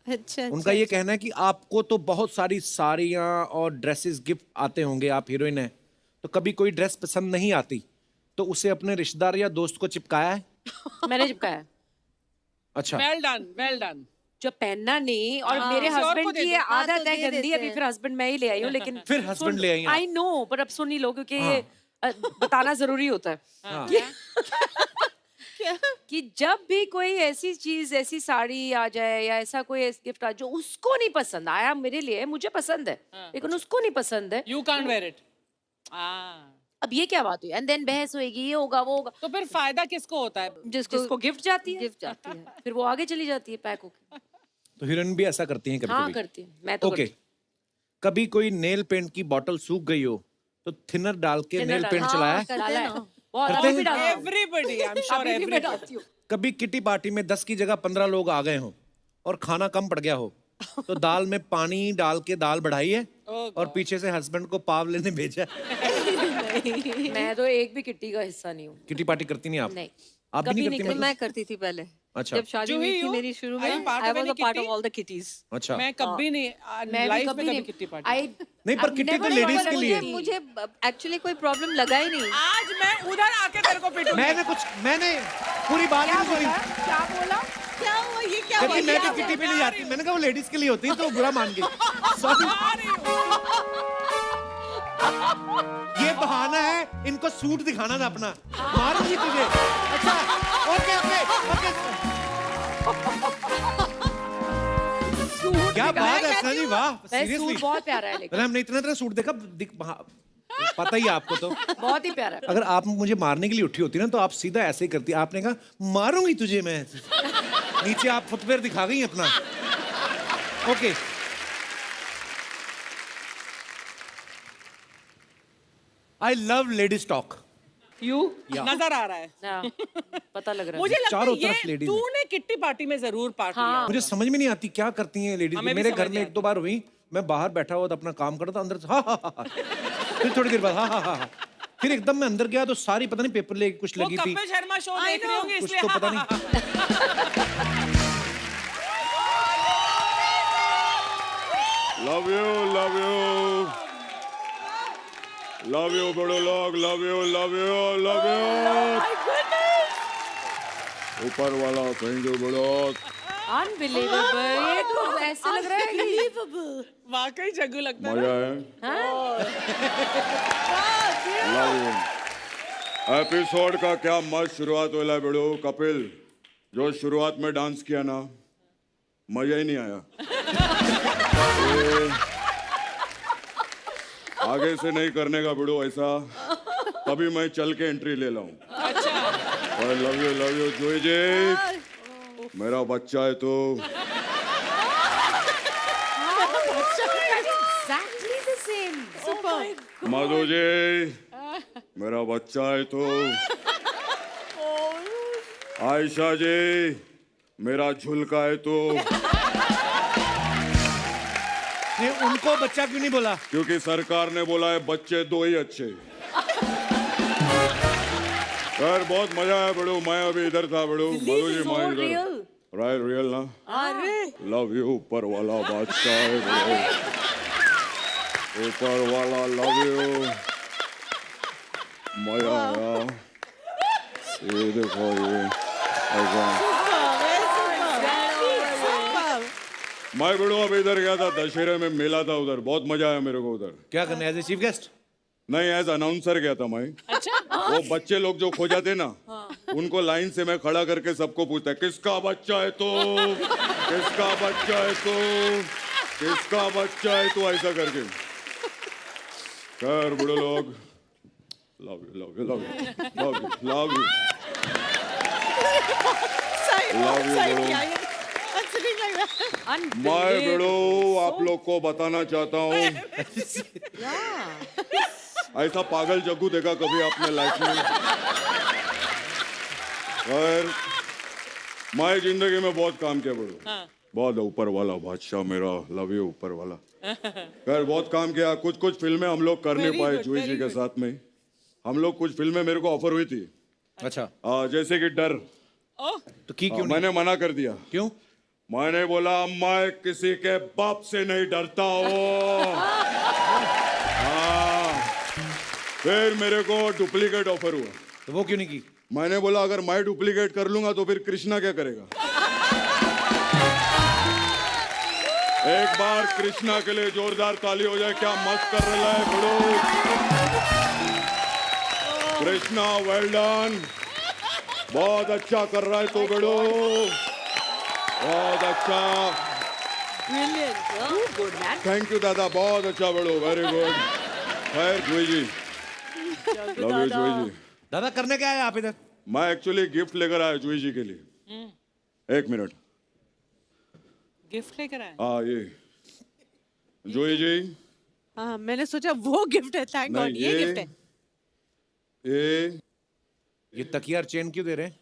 अच्छा, उनका ये कहना है कि आपको तो बहुत सारी साड़ियाँ और ड्रेसेस गिफ्ट आते होंगे, आप हीरोइन हैं, तो कभी कोई ड्रेस पसंद नहीं आती तो उसे अपने रिश्तेदार या दोस्त को चिपकाया है? मैंने चिपकाया। अच्छा, वेल डन, वेल डन। जो पहनना नहीं, और मेरे किसी और को हस्बैंड दे की दो। ये हाँ, आदत तो है दे गंदी, देते अभी हैं। फिर हस्बैंड मैं ही ले आई हूँ, लेकिन फिर husband ले आई हैं आई नो, पर अब सुन ही लो, क्योंकि ये बताना जरूरी होता है हाँ। कि जब भी कोई ऐसी चीज, ऐसी साड़ी आ जाए या ऐसा कोई गिफ्ट आ जो उसको नहीं पसंद आया, मेरे लिए मुझे पसंद है लेकिन उसको नहीं पसंद है, यू कांट वेयर इट। अब ये क्या बात हुई? एंड देन बहस होएगी, ये होगा वो होगा, तो फिर फायदा किसको होता है? जिसको गिफ्ट जाती है, गिफ्ट जाती है। फिर वो आगे चली जाती है पैक होके। तो हीरोइन भी ऐसा करती हैं कभी हाँ कभी? करती है, मैं तो ओके, कभी कोई नेल पेंट की बोतल सूख गई हो तो थिनर डाल के Thinner नेल डाल- पेंट हाँ, चलाया है? डाला है। बहुत करते अभी भी हैं? डालती हूँ। एवरीबॉडी, आई एम श्योर अभी भी मैं एवरीबॉडी। डालती हूँ। कभी किटी पार्टी में 10 की जगह 15 लोग आ गए हों और खाना कम पड़ गया हो तो दाल में पानी डाल के दाल बढ़ाई है और पीछे से हस्बैंड को पाव लेने भेजा है? मैं तो एक भी किट्टी का हिस्सा नहीं हूँ। किटी पार्टी करती नहीं आप? नहीं, आप भी कभी नहीं नहीं करती तो मतलब? मैं करती थी पहले। अच्छा। जब शादी जूही, हुई थी you? मेरी शुरू Are you में, part I of was any a part of kitty? All the kitty's. अच्छा, मैं कभी नहीं, मैं लाइफ भी में कभी कभी किट्टी पार्टी। आई नहीं, पर किट्टी तो लेडीज के लिए। मुझे एक्चुअली कोई प्रॉब्लम लगा ही नहीं। आज मैं उधर आके तेरे को पिटूंगी। मैंने पूरी बात नहीं सुनी। क्या बोला? क्या हुआ? ये क्या कहती मैं तो किटी पे नहीं जाती। मैंने कहा वो लेडीज के लिए होती है, तो बुरा मान गई। सॉरी, ये बहाना है, इनको सूट दिखाना था अपना। मारूंगी तुझे। अच्छा, ओके ओके ओके। क्या बात है सनी, वाह, सीरियसली। सूट बहुत प्यारा है, लेकिन हमने इतना सूट देखा, पता ही है आपको तो। बहुत ही प्यारा है। अगर आप मुझे मारने के लिए उठी होती ना तो आप सीधा ऐसे ही करती। आपने कहा मारूंगी तुझे मैं। नीचे आप फुटवेयर दिखा गई अपना। Okay, I love ladies talk. You नजर आ रहा है। पता लग रहा है। मुझे लगता चारों है तरफ ये ladies तूने किट्टी पार्टी में जरूर पार्ट लिया। मुझे समझ में नहीं आती क्या करती हैं लेडीज। हमें भी मेरे समझ घर में नहीं एक दो बार हुई, मैं बाहर बैठा हुआ था, अपना काम कर रहा था, अंदर से हा। फिर थोड़ी देर बाद हा। फिर एकदम मैं अंदर गया तो सारी पता नहीं पेपर लेके कुछ वो लगी थी, कपिल शर्मा शो देख रही होंगी कुछ इसलिए। तो पता नहीं। Love you love you love you बड़े लोग, love you love you love you. ऊपर वाला थैंक यू बड़ो। अनबिलीवेबल, ये तो ऐसा लग रहा है कि वाकई जग्गू लगता है। मजा है। Love you. एपिसोड का क्या मस्त शुरुआत होला बड़ो। कपिल, जो शुरुआत में डांस किया ना, मजा ही नहीं आया। आगे से नहीं करने का बिड़ो ऐसा, तभी मैं चल के एंट्री ले लाऊं। अच्छा। लव यू जूही जी, मेरा बच्चा है तो। exactly the same. Madhu ji, मेरा बच्चा है तो। आयशा जी, मेरा झुलका है तो। नहीं, उनको बच्चा क्यों नहीं बोला? क्योंकि सरकार ने बोला है बच्चे दो ही अच्छे। यार बहुत मजा आया बड़ो। मैं अभी इधर था बड़ो। मधु जी, मैं इधर। राइट, रियल ना। लव यू ऊपर वाला बादशाह है बड़ो। ऊपर वाला लव यू। मजा आया। ये देखो, ये ऐसा। मैं बड़ो अभी इधर गया था, दशहरे में मेला था उधर, बहुत मजा आया मेरे को उधर। क्या करने, एज ए चीफ गेस्ट? नहीं, एज अनाउंसर गया था मैं। अच्छा। वो बच्चे लोग जो खो जाते ना, उनको लाइन से मैं खड़ा करके सबको पूछता है किसका बच्चा है तो, किसका बच्चा है तो, किसका बच्चा है तो, ऐसा करके। खैर बड़े लोग, love you love you love you love you love you सही Love you, सही bro. किया ये अच्छा नहीं लग रहा मैं बड़ो आप लोग को बताना चाहता हूँ ऐसा पागल जग्गू देखा कभी आपने लाइफ में? खैर मैं जिंदगी में बहुत काम किया बड़ो, बहुत ऊपर वाला बादशाह मेरा, लव यू ऊपर वाला। खैर बहुत काम किया, कुछ कुछ फिल्में हम लोग कर नहीं पाए जूही जी के साथ में। हम लोग कुछ फिल्में मेरे को ऑफर हुई थी, अच्छा जैसे कि डर, तो की क्यों नहीं? मैंने मना कर दिया। क्यों? मैंने बोला मैं किसी के बाप से नहीं डरता हूँ। हाँ। फिर मेरे को डुप्लीकेट ऑफर हुआ, तो वो क्यों नहीं की? मैंने बोला अगर मैं डुप्लीकेट कर लूंगा तो फिर कृष्णा क्या करेगा? एक बार कृष्णा के लिए जोरदार ताली हो जाए, क्या मस्त कर रहा है बड़ो। कृष्णा वेल डन, बहुत अच्छा कर रहा है तू बड़ो, बहुत अच्छा। Good man. थैंक यू दादा, बहुत अच्छा बड़ो, वेरी गुड। खैर जूही जी, लव यू जूही जी। दादा करने क्या है आप इधर? मैं एक्चुअली गिफ्ट लेकर आया जूही जी के लिए। एक मिनट। गिफ्ट लेकर आए? हाँ ये जूही जी, हाँ मैंने सोचा वो गिफ्ट है, थैंक गॉड नहीं ये गिफ्ट है। ये तकिया और चेन क्यों दे रहे हैं?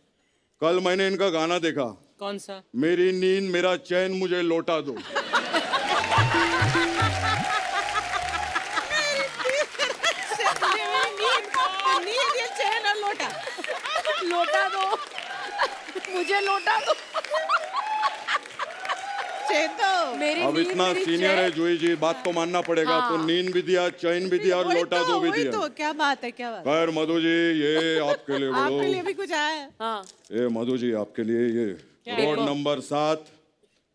कल मैंने इनका गाना देखा, कौन सा? मेरी नींद मेरा चैन मुझे लौटा दो। नींद ये चैन और लोटा लौटा दो, मुझे लौटा दो। चैन तो मेरी अब नींद, इतना मेरी सीनियर है चैन। जूही जी, बात तो मानना पड़ेगा। तो नींद भी दिया, चैन भी दिया और वही लौटा दो भी वही दिया। तो क्या बात है, क्या बात है? खैर मधु जी, ये आपके लिए आपके लिए बड़ो, भी कुछ आया है? हाँ ये मधु जी आपके लिए, ये रोड नंबर 7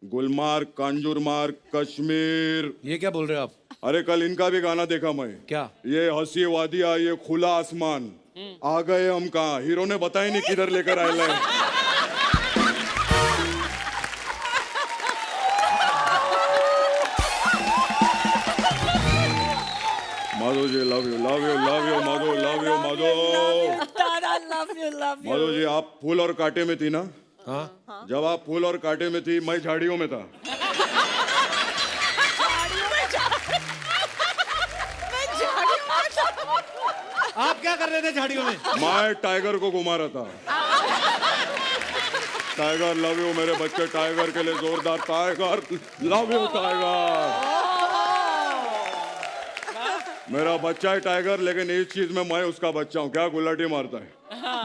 गुलमार्ग कांजूरमार्ग कश्मीर। ये क्या बोल रहे हो आप? अरे कल इनका भी गाना देखा मैं, क्या? ये हंसी वादिया ये खुला आसमान, आ गए हम कहाँ, हीरो ने बताया नहीं किधर लेकर आए है। Madhu ji love you love you love you Madhu, love you Madhu. दादा लव यू मधु जी आप फूल और कांटे में थी ना? हाँ जब आप फूल और कांटे में थी, मैं झाड़ियों में था। आप क्या कर रहे थे झाड़ियों में? मैं टाइगर को घुमा रहा था। टाइगर लव यू मेरे बच्चे, टाइगर के लिए जोरदार टाइगर लव यू टाइगर। मेरा बच्चा है टाइगर, लेकिन इस चीज में मैं उसका बच्चा हूँ। क्या गुलाटी मारता है,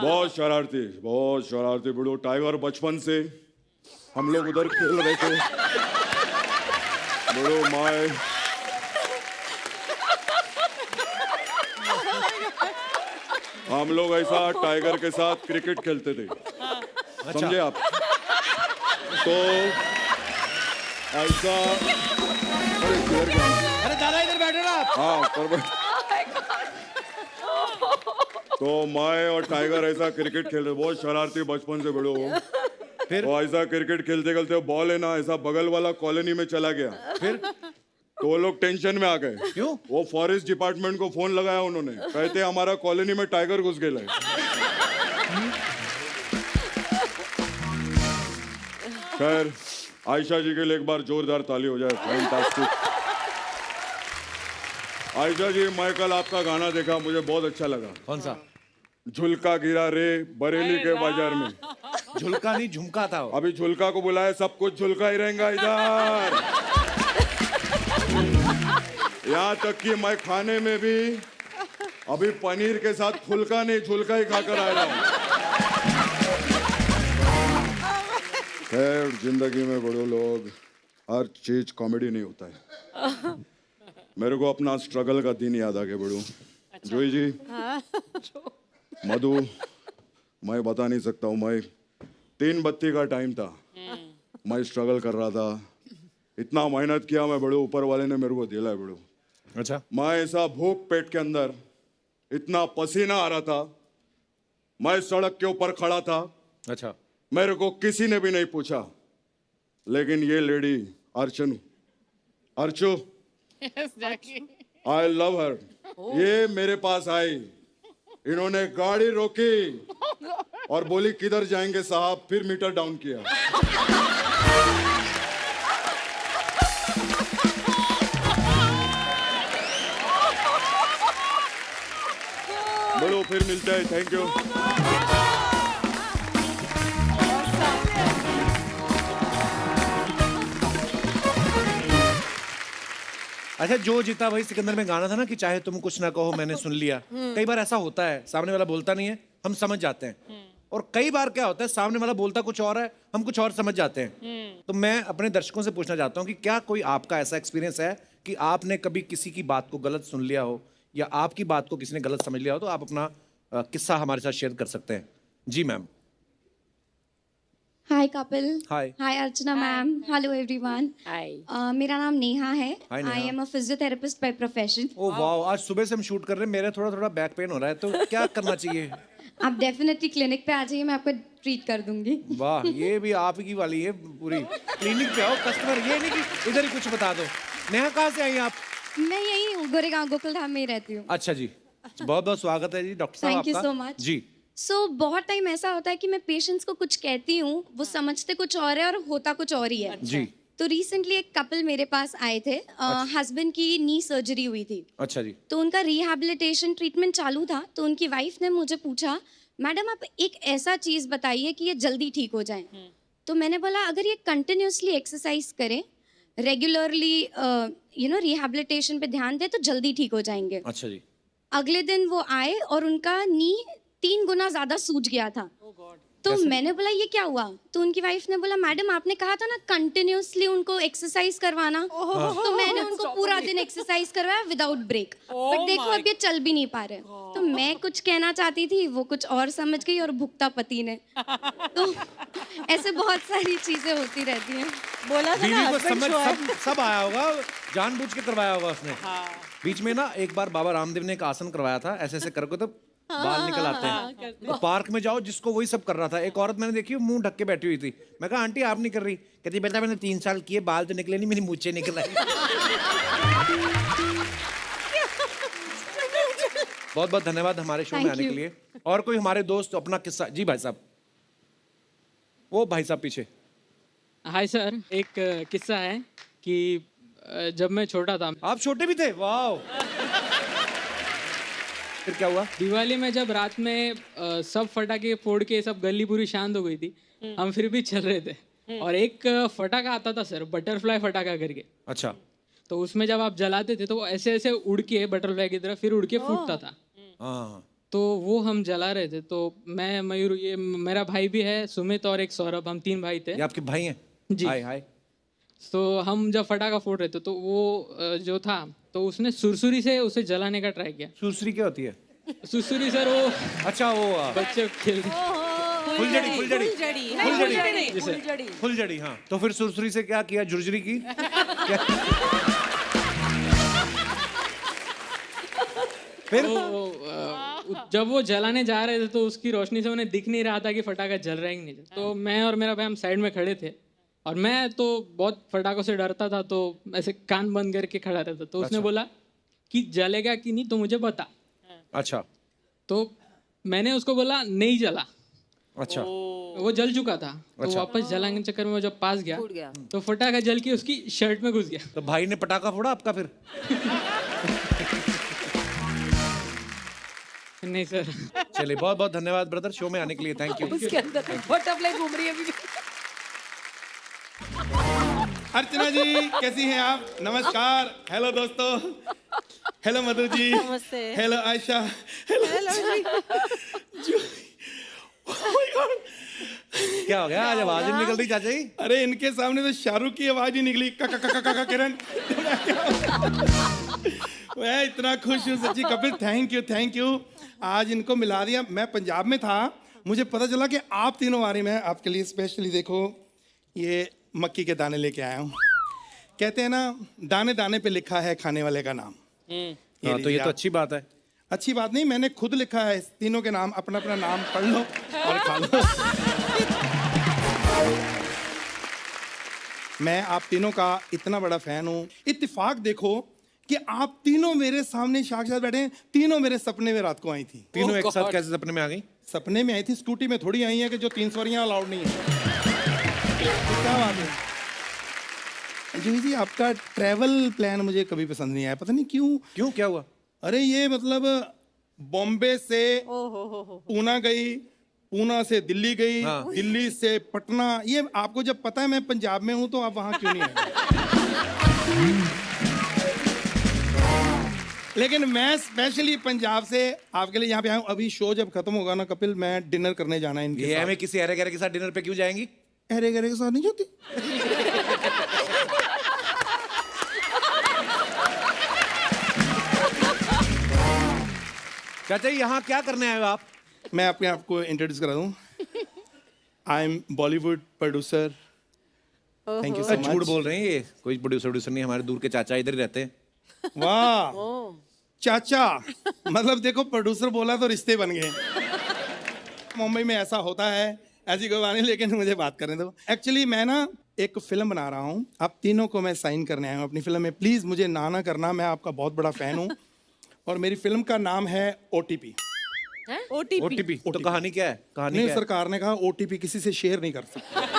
बहुत शरारती बिड़ू। टाइगर बचपन से हम लोग उधर खेल रहे थे बिड़ू, मैं हम लोग ऐसा टाइगर के साथ क्रिकेट खेलते थे, समझे आप? तो ऐसा, अरे किधर गया? अरे दादा इधर बैठो ना आप। हाँ पर तो मैं और टाइगर ऐसा क्रिकेट खेल रहे, बहुत शरारती बचपन से बड़ो। फिर? तो ऐसा क्रिकेट खेलते खेलते बॉल है ना ऐसा बगल वाला कॉलोनी में चला गया। फिर? तो वो लोग टेंशन में आ गए। क्यों? वो फॉरेस्ट डिपार्टमेंट को फोन लगाया उन्होंने, कहते हमारा कॉलोनी में टाइगर घुस गया है। खैर आयशा जी के लिए एक बार जोरदार ताली हो जाए, फैंटास्टिक। आयशा जी मैं कल आपका गाना देखा, मुझे बहुत अच्छा लगा। कौन सा? झुलका गिरा रे बरेली के बाजार में। झुलका नहीं झुमका था वो। अभी झुलका को बुलाया, सब कुछ झुलका ही रहेगा इधर। यहाँ तक कि मैं खाने में भी अभी पनीर के साथ फुलका नहीं झुलका ही खाकर आया हूँ। खैर जिंदगी में बड़े लोग हर चीज कॉमेडी नहीं होता है। मेरे को अपना स्ट्रगल का दिन याद आ गया बड़ू। जोई जी, मधु, मैं बता नहीं सकता हूँ। मैं 3 बत्ती का टाइम था, मैं स्ट्रगल कर रहा था, इतना मेहनत किया मैं बड़ू, ऊपर वाले ने मेरे को दिला है बड़ू। अच्छा। मैं ऐसा भूख पेट के अंदर, इतना पसीना आ रहा था, मैं सड़क के ऊपर खड़ा था। अच्छा। मेरे को किसी ने भी नहीं पूछा, लेकिन ये लेडी अर्चू आई लव हर, ये मेरे पास आई इन्होंने गाड़ी रोकी और बोली किधर जाएंगे साहब, फिर मीटर डाउन किया। बोलो फिर मिलते हैं, थैंक यू। अच्छा, जो जीता वही सिकंदर में गाना था ना कि चाहे तुम कुछ ना कहो मैंने सुन लिया। कई बार ऐसा होता है, सामने वाला बोलता नहीं है, हम समझ जाते हैं। और कई बार क्या होता है, सामने वाला बोलता कुछ और है, हम कुछ और समझ जाते हैं। तो मैं अपने दर्शकों से पूछना चाहता हूँ कि क्या कोई आपका ऐसा एक्सपीरियंस है कि आपने कभी किसी की बात को गलत सुन लिया हो या आपकी बात को किसी ने गलत समझ लिया हो? तो आप अपना किस्सा हमारे साथ शेयर कर सकते हैं। जी ma'am. Hi Kapil. Hi. Hi Archana ma'am. Hello everyone. Hi. मेरा नाम नेहा है। Hi, Neha. I am a physiotherapist by profession. ओ वाह, आज सुबह से हम शूट कर रहे हैं, मेरा थोड़ा थोड़ा बैक पेन हो रहा है, तो क्या करना चाहिए? आप डेफिनेटली क्लिनिक पे आ जाइए, मैं आपको ट्रीट कर दूंगी। वाह, ये भी आप ही की वाली है पूरी। क्लिनिक पे आओ, कस्टमर ये नहीं कि इधर ही कुछ बता दो। नेहा कहाँ से आई आप? मैं यही हूँ, गोरेगांव गोकुलधाम में ही रहती हूँ। अच्छा जी, बहुत बहुत स्वागत है जी डॉक्टर साहब Thank you आपका। so much. जी। बहुत टाइम ऐसा होता है कि मैं पेशेंट्स को कुछ कहती हूँ, वो समझते कुछ और है और होता कुछ और ही है। जी। तो रिसेंटली एक कपल मेरे पास आए थे, हस्बैंड की नी सर्जरी हुई थी, अच्छा जी। तो उनका रिहैबिलिटेशन ट्रीटमेंट चालू था। तो उनकी वाइफ ने मुझे पूछा, मैडम आप एक ऐसा चीज़ बताइए कि ये जल्दी ठीक हो जाए। तो मैंने बोला अगर ये कंटिन्यूसली एक्सरसाइज करें, रेगुलरली रिहैबिलिटेशन पे ध्यान दें तो जल्दी ठीक हो जाएंगे। अच्छा जी। अगले दिन वो आए और उनका नी 3 गुना ज्यादा सूज गया था। तो मैंने बोला ये क्या हुआ? तो उनकी वाइफ ने बोला मैडम आपने कहा था ना कंटिन्यूसली उनको एक्सरसाइज करवाना। तो मैंने उनको पूरा दिन एक्सरसाइज करवाया विदाउट ब्रेक, बट देखो अब ये चल भी नहीं पा रहे। तो मैं कुछ कहना चाहती थी, वो कुछ और समझ गई और भुगता पति ने। तो ऐसे बहुत सारी चीजें होती रहती हैं। बोला था ना बीवी को husband समझ show है। सब आया होगा, जानबूझ के करवाया होगा उसने। बीच में ना एक बार बाबा रामदेव ने एक आसन करवाया था, ऐसे ऐसे करके तो बाल निकल आते हैं। तो पार्क में जाओ, जिसको वही सब कर रहा था। एक औरत मैंने देखी, मुंह ढक के बैठी हुई थी। मैं कहा आंटी आप नहीं कर रही? कहती बेटा मैंने 3 साल किए, बाल तो निकले नहीं, मेरी मूंछें निकल आई। बहुत बहुत धन्यवाद हमारे शो में Thank आने के you. लिए। और कोई हमारे दोस्त अपना किस्सा? जी भाई साहब, वो भाई साहब पीछे। हाय सर, एक किस्सा है कि जब मैं छोटा था, आप छोटे भी थे? वाह। फिर क्या हुआ? दिवाली में जब रात में सब फटाके फोड़ के सब गली पूरी शांत हो गई थी, हम फिर भी चल रहे थे और एक फटाका आता था सर, बटरफ्लाई फटाका करके। अच्छा। तो उसमें जब आप जलाते थे तो वो ऐसे ऐसे उड़ के बटरफ्लाई की तरह फिर उड़ के फूटता था। हाँ। तो वो हम जला रहे थे। तो मैं, मयूर, ये मेरा भाई भी है सुमित और एक सौरभ, हम 3 भाई थे। ये आपके भाई हैं? जी। हाय हाय। तो हम जब फटाका फोड़ रहे थे तो वो जो था तो उसने सुरसुरी से उसे जलाने का ट्राई किया। सुरसुरी क्या होती है? सुरसुरी सर वो अच्छा, वो बच्चे खेलते फुलझड़ी। फुलझड़ी। फुलझड़ी। फुलझड़ी, हाँ। तो फिर सुरसुरी से क्या किया? झुरझुरी की? क्या? फिर जब वो जलाने जा रहे थे तो उसकी रोशनी से उन्हें दिख नहीं रहा था कि फटाका जल रहा है कि नहीं। तो मैं और मेरा भाई हम साइड में खड़े थे और मैं तो बहुत फटाकों से डरता था, तो ऐसे कान बंद करके खड़ा रहता। तो उसने बोला कि जलेगा कि नहीं तो मुझे बता। अच्छा। तो मैंने उसको बोला नहीं जला। अच्छा। वो जल चुका था। तो वापस जलाने के चक्कर में वो जब पास गया तो फटाका जल के उसकी शर्ट में घुस गया। तो भाई ने पटाखा फोड़ा आपका फिर? नहीं सर। चलिए, बहुत बहुत धन्यवाद ब्रदर शो में आने के लिए। Thank you. उसके अंदर बटरफ्लाई घूम रही है अभी भी। अर्चना जी कैसी हैं आप? नमस्कार। हेलो दोस्तों। हेलो मधु जी। नमस्ते। हेलो आयशा। हेलो जी। क्या हो गया? आज आवाज ही निकल रही चाचा जी। अरे इनके सामने तो शाहरुख की आवाज ही निकली, का का किरण। मैं इतना खुश हूँ सच्ची कपिल, थैंक यू। आज इनको मिला दिया। मैं पंजाब में था, मुझे पता चला कि आप तीनों आ रही। मैं आपके लिए स्पेशली देखो ये मक्की के दाने लेके आया हूँ। कहते हैं ना दाने दाने पे लिखा है खाने वाले का नाम। हाँ, तो ये तो अच्छी बात है। अच्छी बात नहीं, मैंने खुद लिखा है। तीनों के नाम, अपना अपना नाम पढ़ लो और खा लो। मैं आप तीनों का इतना बड़ा फैन हूँ। इत्तेफाक देखो कि आप तीनों मेरे सामने साक्षात बैठे हैं, तीनों मेरे सपने में रात को आई थी। तीनों एक साथ कैसे सपने में आ गई? सपने में आई थी, स्कूटी में थोड़ी आई है कि जो 3 सवारियां अलाउड नहीं है। तो क्या बात है जूही जी, आपका ट्रैवल प्लान मुझे कभी पसंद नहीं आया, पता नहीं क्यों। क्यों, क्या हुआ? अरे ये मतलब बॉम्बे से पूना गई, पूना से दिल्ली गई, दिल्ली से पटना, ये आपको जब पता है मैं पंजाब में हूं तो आप वहां क्यों नहीं आए? लेकिन मैं स्पेशली पंजाब से आपके लिए यहाँ पे आया हूँ। अभी शो जब खत्म होगा ना कपिल, मैं डिनर करने जाना है इनके ये साथ। हमें किसी अरे गरे के साथ डिनर पे क्यों जाएंगी? अरे गरे के साथ नहीं जाती। चाचा जी, यहाँ क्या करने आए हो आप? मैं अपने आप को इंट्रोड्यूस करा दूं। I am Bollywood producer. Thank you so much. झूठ बोल रहे हैं ये, कोई प्रोड्यूसर नहीं, हमारे दूर के चाचा इधर ही रहते हैं। वाह चाचा, मतलब देखो प्रोड्यूसर बोला तो रिश्ते बन गए। मुंबई में ऐसा होता है, ऐसी कोई बात नहीं, लेकिन मुझे बात करने दो। एक्चुअली मैं ना एक फिल्म बना रहा हूँ, आप तीनों को मैं साइन करने आया हूँ अपनी फिल्म में। प्लीज मुझे ना करना, मैं आपका बहुत बड़ा फैन हूँ। और मेरी फिल्म का नाम है OTP। OTP तो कहानी क्या है? कहानी नहीं, क्या है? सरकार ने कहा OTP किसी से शेयर नहीं कर सकते।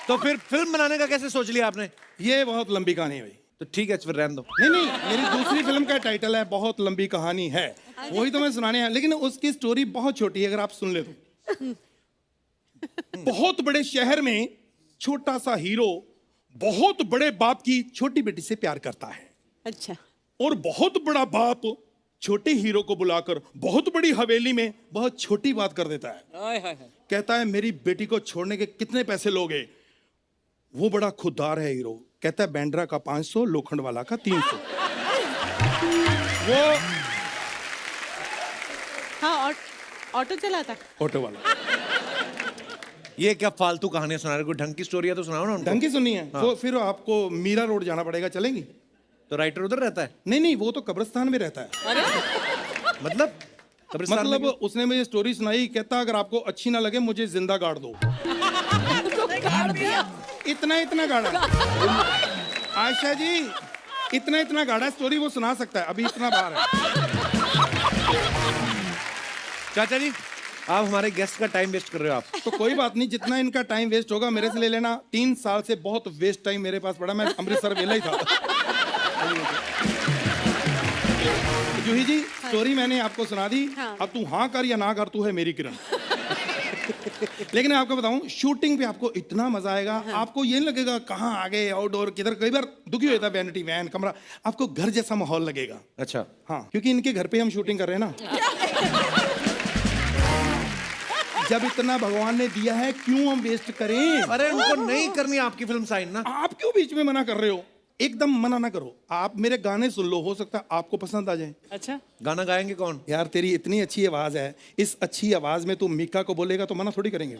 तो फिर फिल्म बनाने का कैसे सोच लिया आपने? ये बहुत लंबी कहानी है भाई। तो ठीक है, फिर रहने दो। नहीं, मेरी दूसरी फिल्म का टाइटल है बहुत लंबी कहानी है, वही तो मैं सुनाने आया, लेकिन उसकी स्टोरी बहुत छोटी है, अगर आप सुन ले तो। बहुत बड़े शहर में छोटा सा हीरो बहुत बड़े बाप की छोटी बेटी से प्यार करता है। अच्छा। और बहुत बड़ा बाप छोटे हीरो को बुलाकर बहुत बड़ी हवेली में बहुत छोटी बात कर देता है। कहता है मेरी बेटी को छोड़ने के कितने पैसे लोगे? वो बड़ा खुददार है हीरो, कहता है बैंड्रा का 500, लोखंड वाला का 300। वो हाँ, ऑटो चलाता। ऑटो वाला। ये क्या फालतू कहानियां सुना रहे? कोई ढंग की स्टोरी है तो सुनाओ ना उनको। ढंग की सुनी है। वो फिर आपको मीरा रोड जाना पड़ेगा, चलेंगी? तो राइटर उधर रहता है? नहीं, वो तो कब्रिस्तान में रहता है। मतलब कब्रिस्तान में मतलब उसने मुझे स्टोरी सुनाई, कहता अगर आपको अच्छी ना लगे मुझे जिंदा गाड़ दो। इतना गाड़ा। आयशा जी, इतना गाड़ा स्टोरी वो सुना सकता है, अभी इतना बार है। चाचा जी, आप हमारे गेस्ट का टाइम वेस्ट कर रहे हो आप। तो कोई बात नहीं, जितना इनका टाइम वेस्ट होगा मेरे से ले लेना। 3 साल से बहुत वेस्ट टाइम मेरे पास पड़ा, मैं अमृतसर वेला ही था। जूही जी, स्टोरी मैंने आपको सुना दी। अब तू हाँ कर या ना कर, तू है मेरी किरण। लेकिन मैं आपको बताऊं, शूटिंग पे आपको इतना मजा आएगा, आपको ये नहीं लगेगा कहाँ आ गए, आउटडोर किधर। कई बार दुखी होता है, वैनिटी वैन कमरा, आपको घर जैसा माहौल लगेगा। अच्छा। हाँ, क्योंकि इनके घर पे हम शूटिंग कर रहे हैं ना। जब इतना भगवान ने दिया है, क्यों हम वेस्ट करें? अरे उनको नहीं करनी आपकी फिल्म साइन ना। आप क्यों बीच में मना कर रहे हो? एकदम मना ना करो। आप मेरे गाने सुन लो, हो सकता है आपको पसंद आ जाए। अच्छा, गाना गाएंगे कौन? यार तेरी इतनी अच्छी आवाज है, इस अच्छी आवाज में तू मीका को बोलेगा तो मना थोड़ी करेंगे।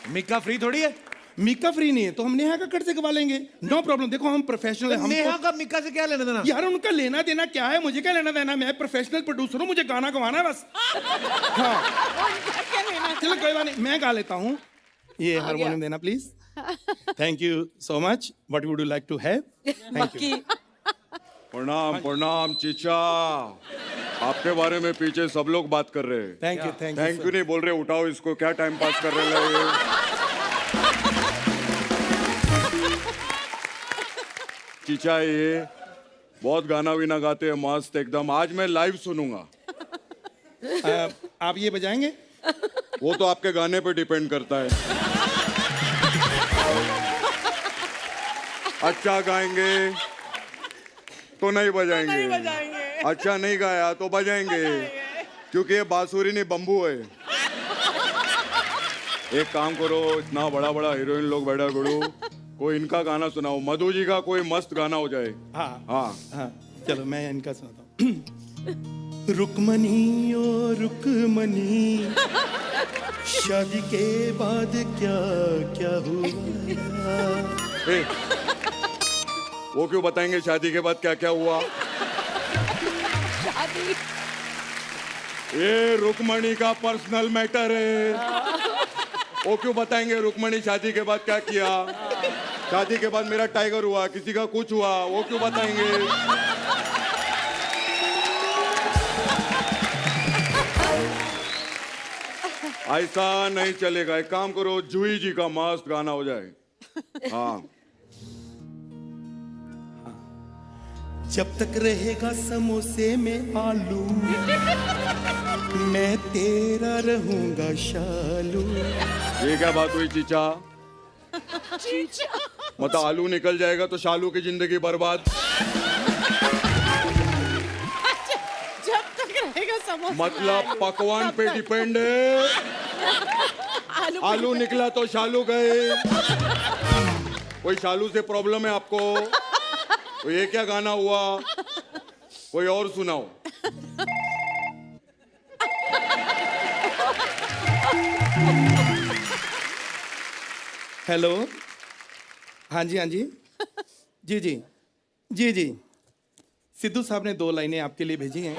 मीका फ्री थोड़ी है। मीका फ्री नहीं है तो हम नेहा कक्कड़ से गवा लेंगे, नो प्रॉब्लम। देखो हम प्रोफेशनल हैं, नेहा का मीका से क्या लेना देना? यार उनका लेना देना क्या है, मुझे क्या लेना देना? मैं प्रोफेशनल प्रोड्यूसर हूँ, मुझे गाना गवाना है बस। हाँ चलो कोई बात नहीं, मैं गा लेता हूँ। ये हारमोनियम देना please. Thank you so much. What would you like to have? Thank you. प्रणाम चीचा। आपके बारे में पीछे सब लोग बात कर रहे हैं। थैंक यू थैंक यू नहीं बोल रहे, उठाओ इसको, क्या टाइम पास कर रहे हैं? चीचा ये बहुत गाना वीना गाते हैं, मस्त एकदम। आज मैं लाइव सुनूंगा। आप ये बजाएंगे? वो तो आपके गाने पे डिपेंड करता है। अच्छा गाएंगे तो नहीं बजाएंगे, अच्छा नहीं गाया तो बजाएंगे, क्योंकि ये बांसुरी नहीं बम्बू है। एक काम करो, इतना बड़ा बड़ा हीरोइन लोग बैठा करो, कोई इनका गाना सुनाओ। मधु जी का कोई मस्त गाना हो जाए। हाँ चलो मैं इनका सुनाता हूँ। रुकमनी ओ रुकमनी, शादी के बाद क्या क्या हुआ? वो क्यों बताएंगे शादी के बाद क्या क्या हुआ? ये रुकमणी का पर्सनल मैटर है। वो क्यों बताएंगे रुक्मणी शादी के बाद क्या किया, शादी के बाद मेरा टाइगर हुआ, किसी का कुछ हुआ, वो क्यों बताएंगे? ऐसा नहीं चलेगा। एक काम करो, जूही जी का मस्त गाना हो जाए। हाँ, जब तक रहेगा समोसे में आलू, मैं तेरा रहूंगा शालू। ये क्या बात हुई चीचा? मतलब आलू निकल जाएगा तो शालू की जिंदगी बर्बाद। जब तक रहेगा समोसा मतलब पकवान पे डिपेंड है। आलू निकला तो शालू गए। कोई शालू से प्रॉब्लम है आपको? तो ये क्या गाना हुआ? कोई और सुनाओ। हेलो, हाँ जी, हाँ जी, जी जी जी जी, सिद्धू साहब ने 2 लाइनें आपके लिए भेजी हैं।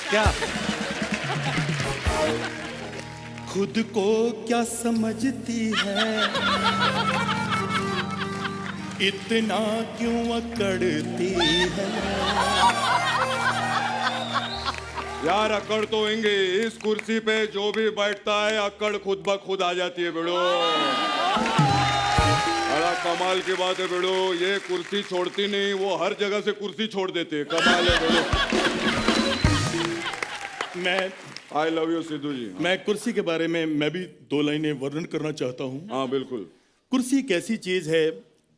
क्या? खुद को क्या समझती है, इतना क्यों अकड़ती है। यार अकड़ तो होंगे, इस कुर्सी पे जो भी बैठता है अकड़ खुद ब खुद आ जाती है बेड़ो। बड़ा कमाल की बात है बेड़ो, ये कुर्सी छोड़ती नहीं, वो हर जगह से कुर्सी छोड़ देते हैं। कमाल है बेड़ो। मैं आई लव यू सिद्धू जी। मैं कुर्सी के बारे में मैं भी 2 लाइनें वर्णन करना चाहता हूँ। हाँ बिल्कुल। कुर्सी एक ऐसी चीज है,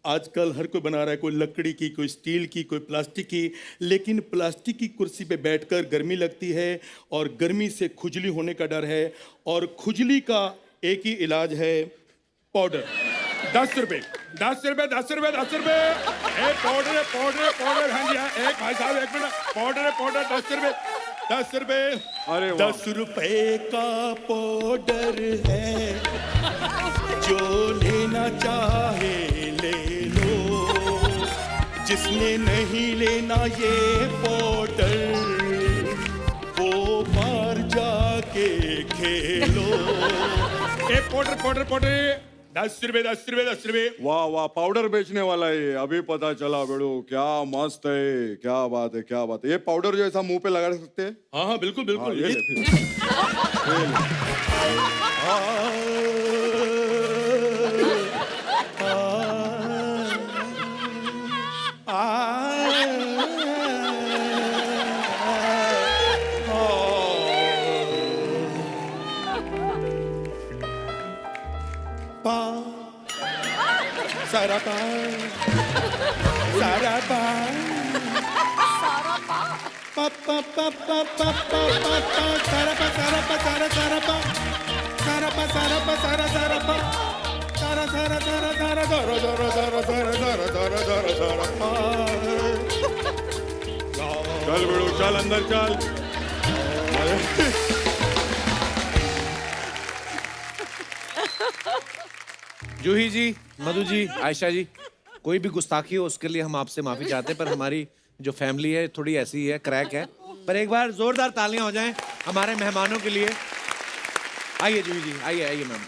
आजकल हर कोई बना रहा है, कोई लकड़ी की, कोई स्टील की, कोई प्लास्टिक की, लेकिन प्लास्टिक की कुर्सी पे बैठकर गर्मी लगती है और गर्मी से खुजली होने का डर है, और खुजली का एक ही इलाज है, पाउडर। 10 रुपए, 10 रुपए, 10 रुपए, 10 रुपए। Powder, powder, powder. हाँ जी, हाँ, एक भाई साहब, एक मिनट। पाउडर, पाउडर, 10 रुपए, 10 रुपए। अरे वाह। 10 रुपए का पाउडर है, जो लेना चाहे ले लो, जिसने नहीं लेना ये पाउडर, वो बाहर जाके खेलो। Powder, powder, powder. 10 रुपए, 10 रुपए, 10 रुपए। वाह वाह, पाउडर बेचने वाला है ये, अभी पता चला बेड़ो। क्या मस्त है, क्या बात है, क्या बात है। ये पाउडर जो ऐसा मुंह पे लगा सकते हैं? हाँ हाँ, बिल्कुल बिल्कुल। हाँ, ये ले फिर। ये सारा पा, सारा पा, पा पा पा पा पा पा पा पा, सारा पा, सारा पा, सारा सारा पा, सारा पा, सारा पा, सारा सारा पा, सारा सारा सारा सारा सारा सारा सारा सारा सारा सारा सारा पा। चल बेड़ो, चल अंदर चल। जूही जी, मधु जी, आयशा जी, कोई भी गुस्ताखी हो उसके लिए हम आपसे माफी चाहते हैं, पर हमारी जो फैमिली है थोड़ी ऐसी है, क्रैक है। पर एक बार जोरदार तालियां हो जाएं हमारे मेहमानों के लिए। आइए जूही जी, आइए आइए मैम,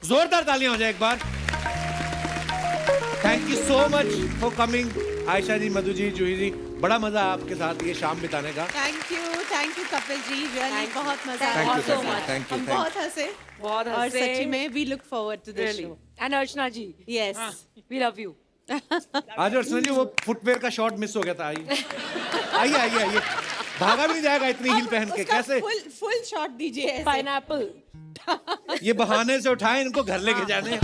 जोरदार तालियां हो जाए एक बार। Thank you so much for coming Ayesha ji, Madhu ji, Juhi ji, बड़ा मजा आपके साथ ये शाम बिताने का। Thank you Kapil ji, really बहुत मजा Thank आया। you, thank you, thank you, हम thank you. बहुत हंसे, बहुत और हंसे। सच्ची में we look forward to this show. And Archana ji, yes, we love you. आज अर्चना जी, वो फुटवेयर का शॉट मिस हो गया था। आइए आइए आइए आइए, भागा भी नहीं जाएगा इतनी हील पहन के। कैसे फुल शॉट दीजिए ऐसे। पाइनएप्पल। ये बहाने से उठाए इनको घर लेके जाने।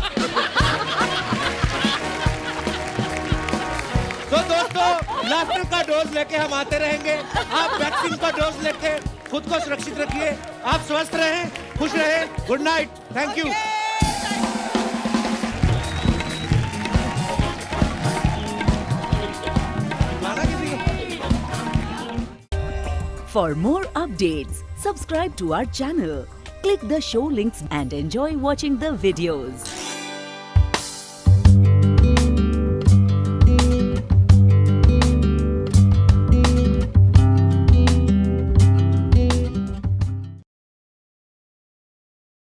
तो दोस्तों, लाफ्टर का डोज लेके हम आते रहेंगे। आप वैक्सीन का डोज लेके खुद को सुरक्षित रखिए। आप स्वस्थ रहें, खुश रहें। Good night, thank you. For more updates, subscribe to our channel, click the show links and enjoy watching the videos.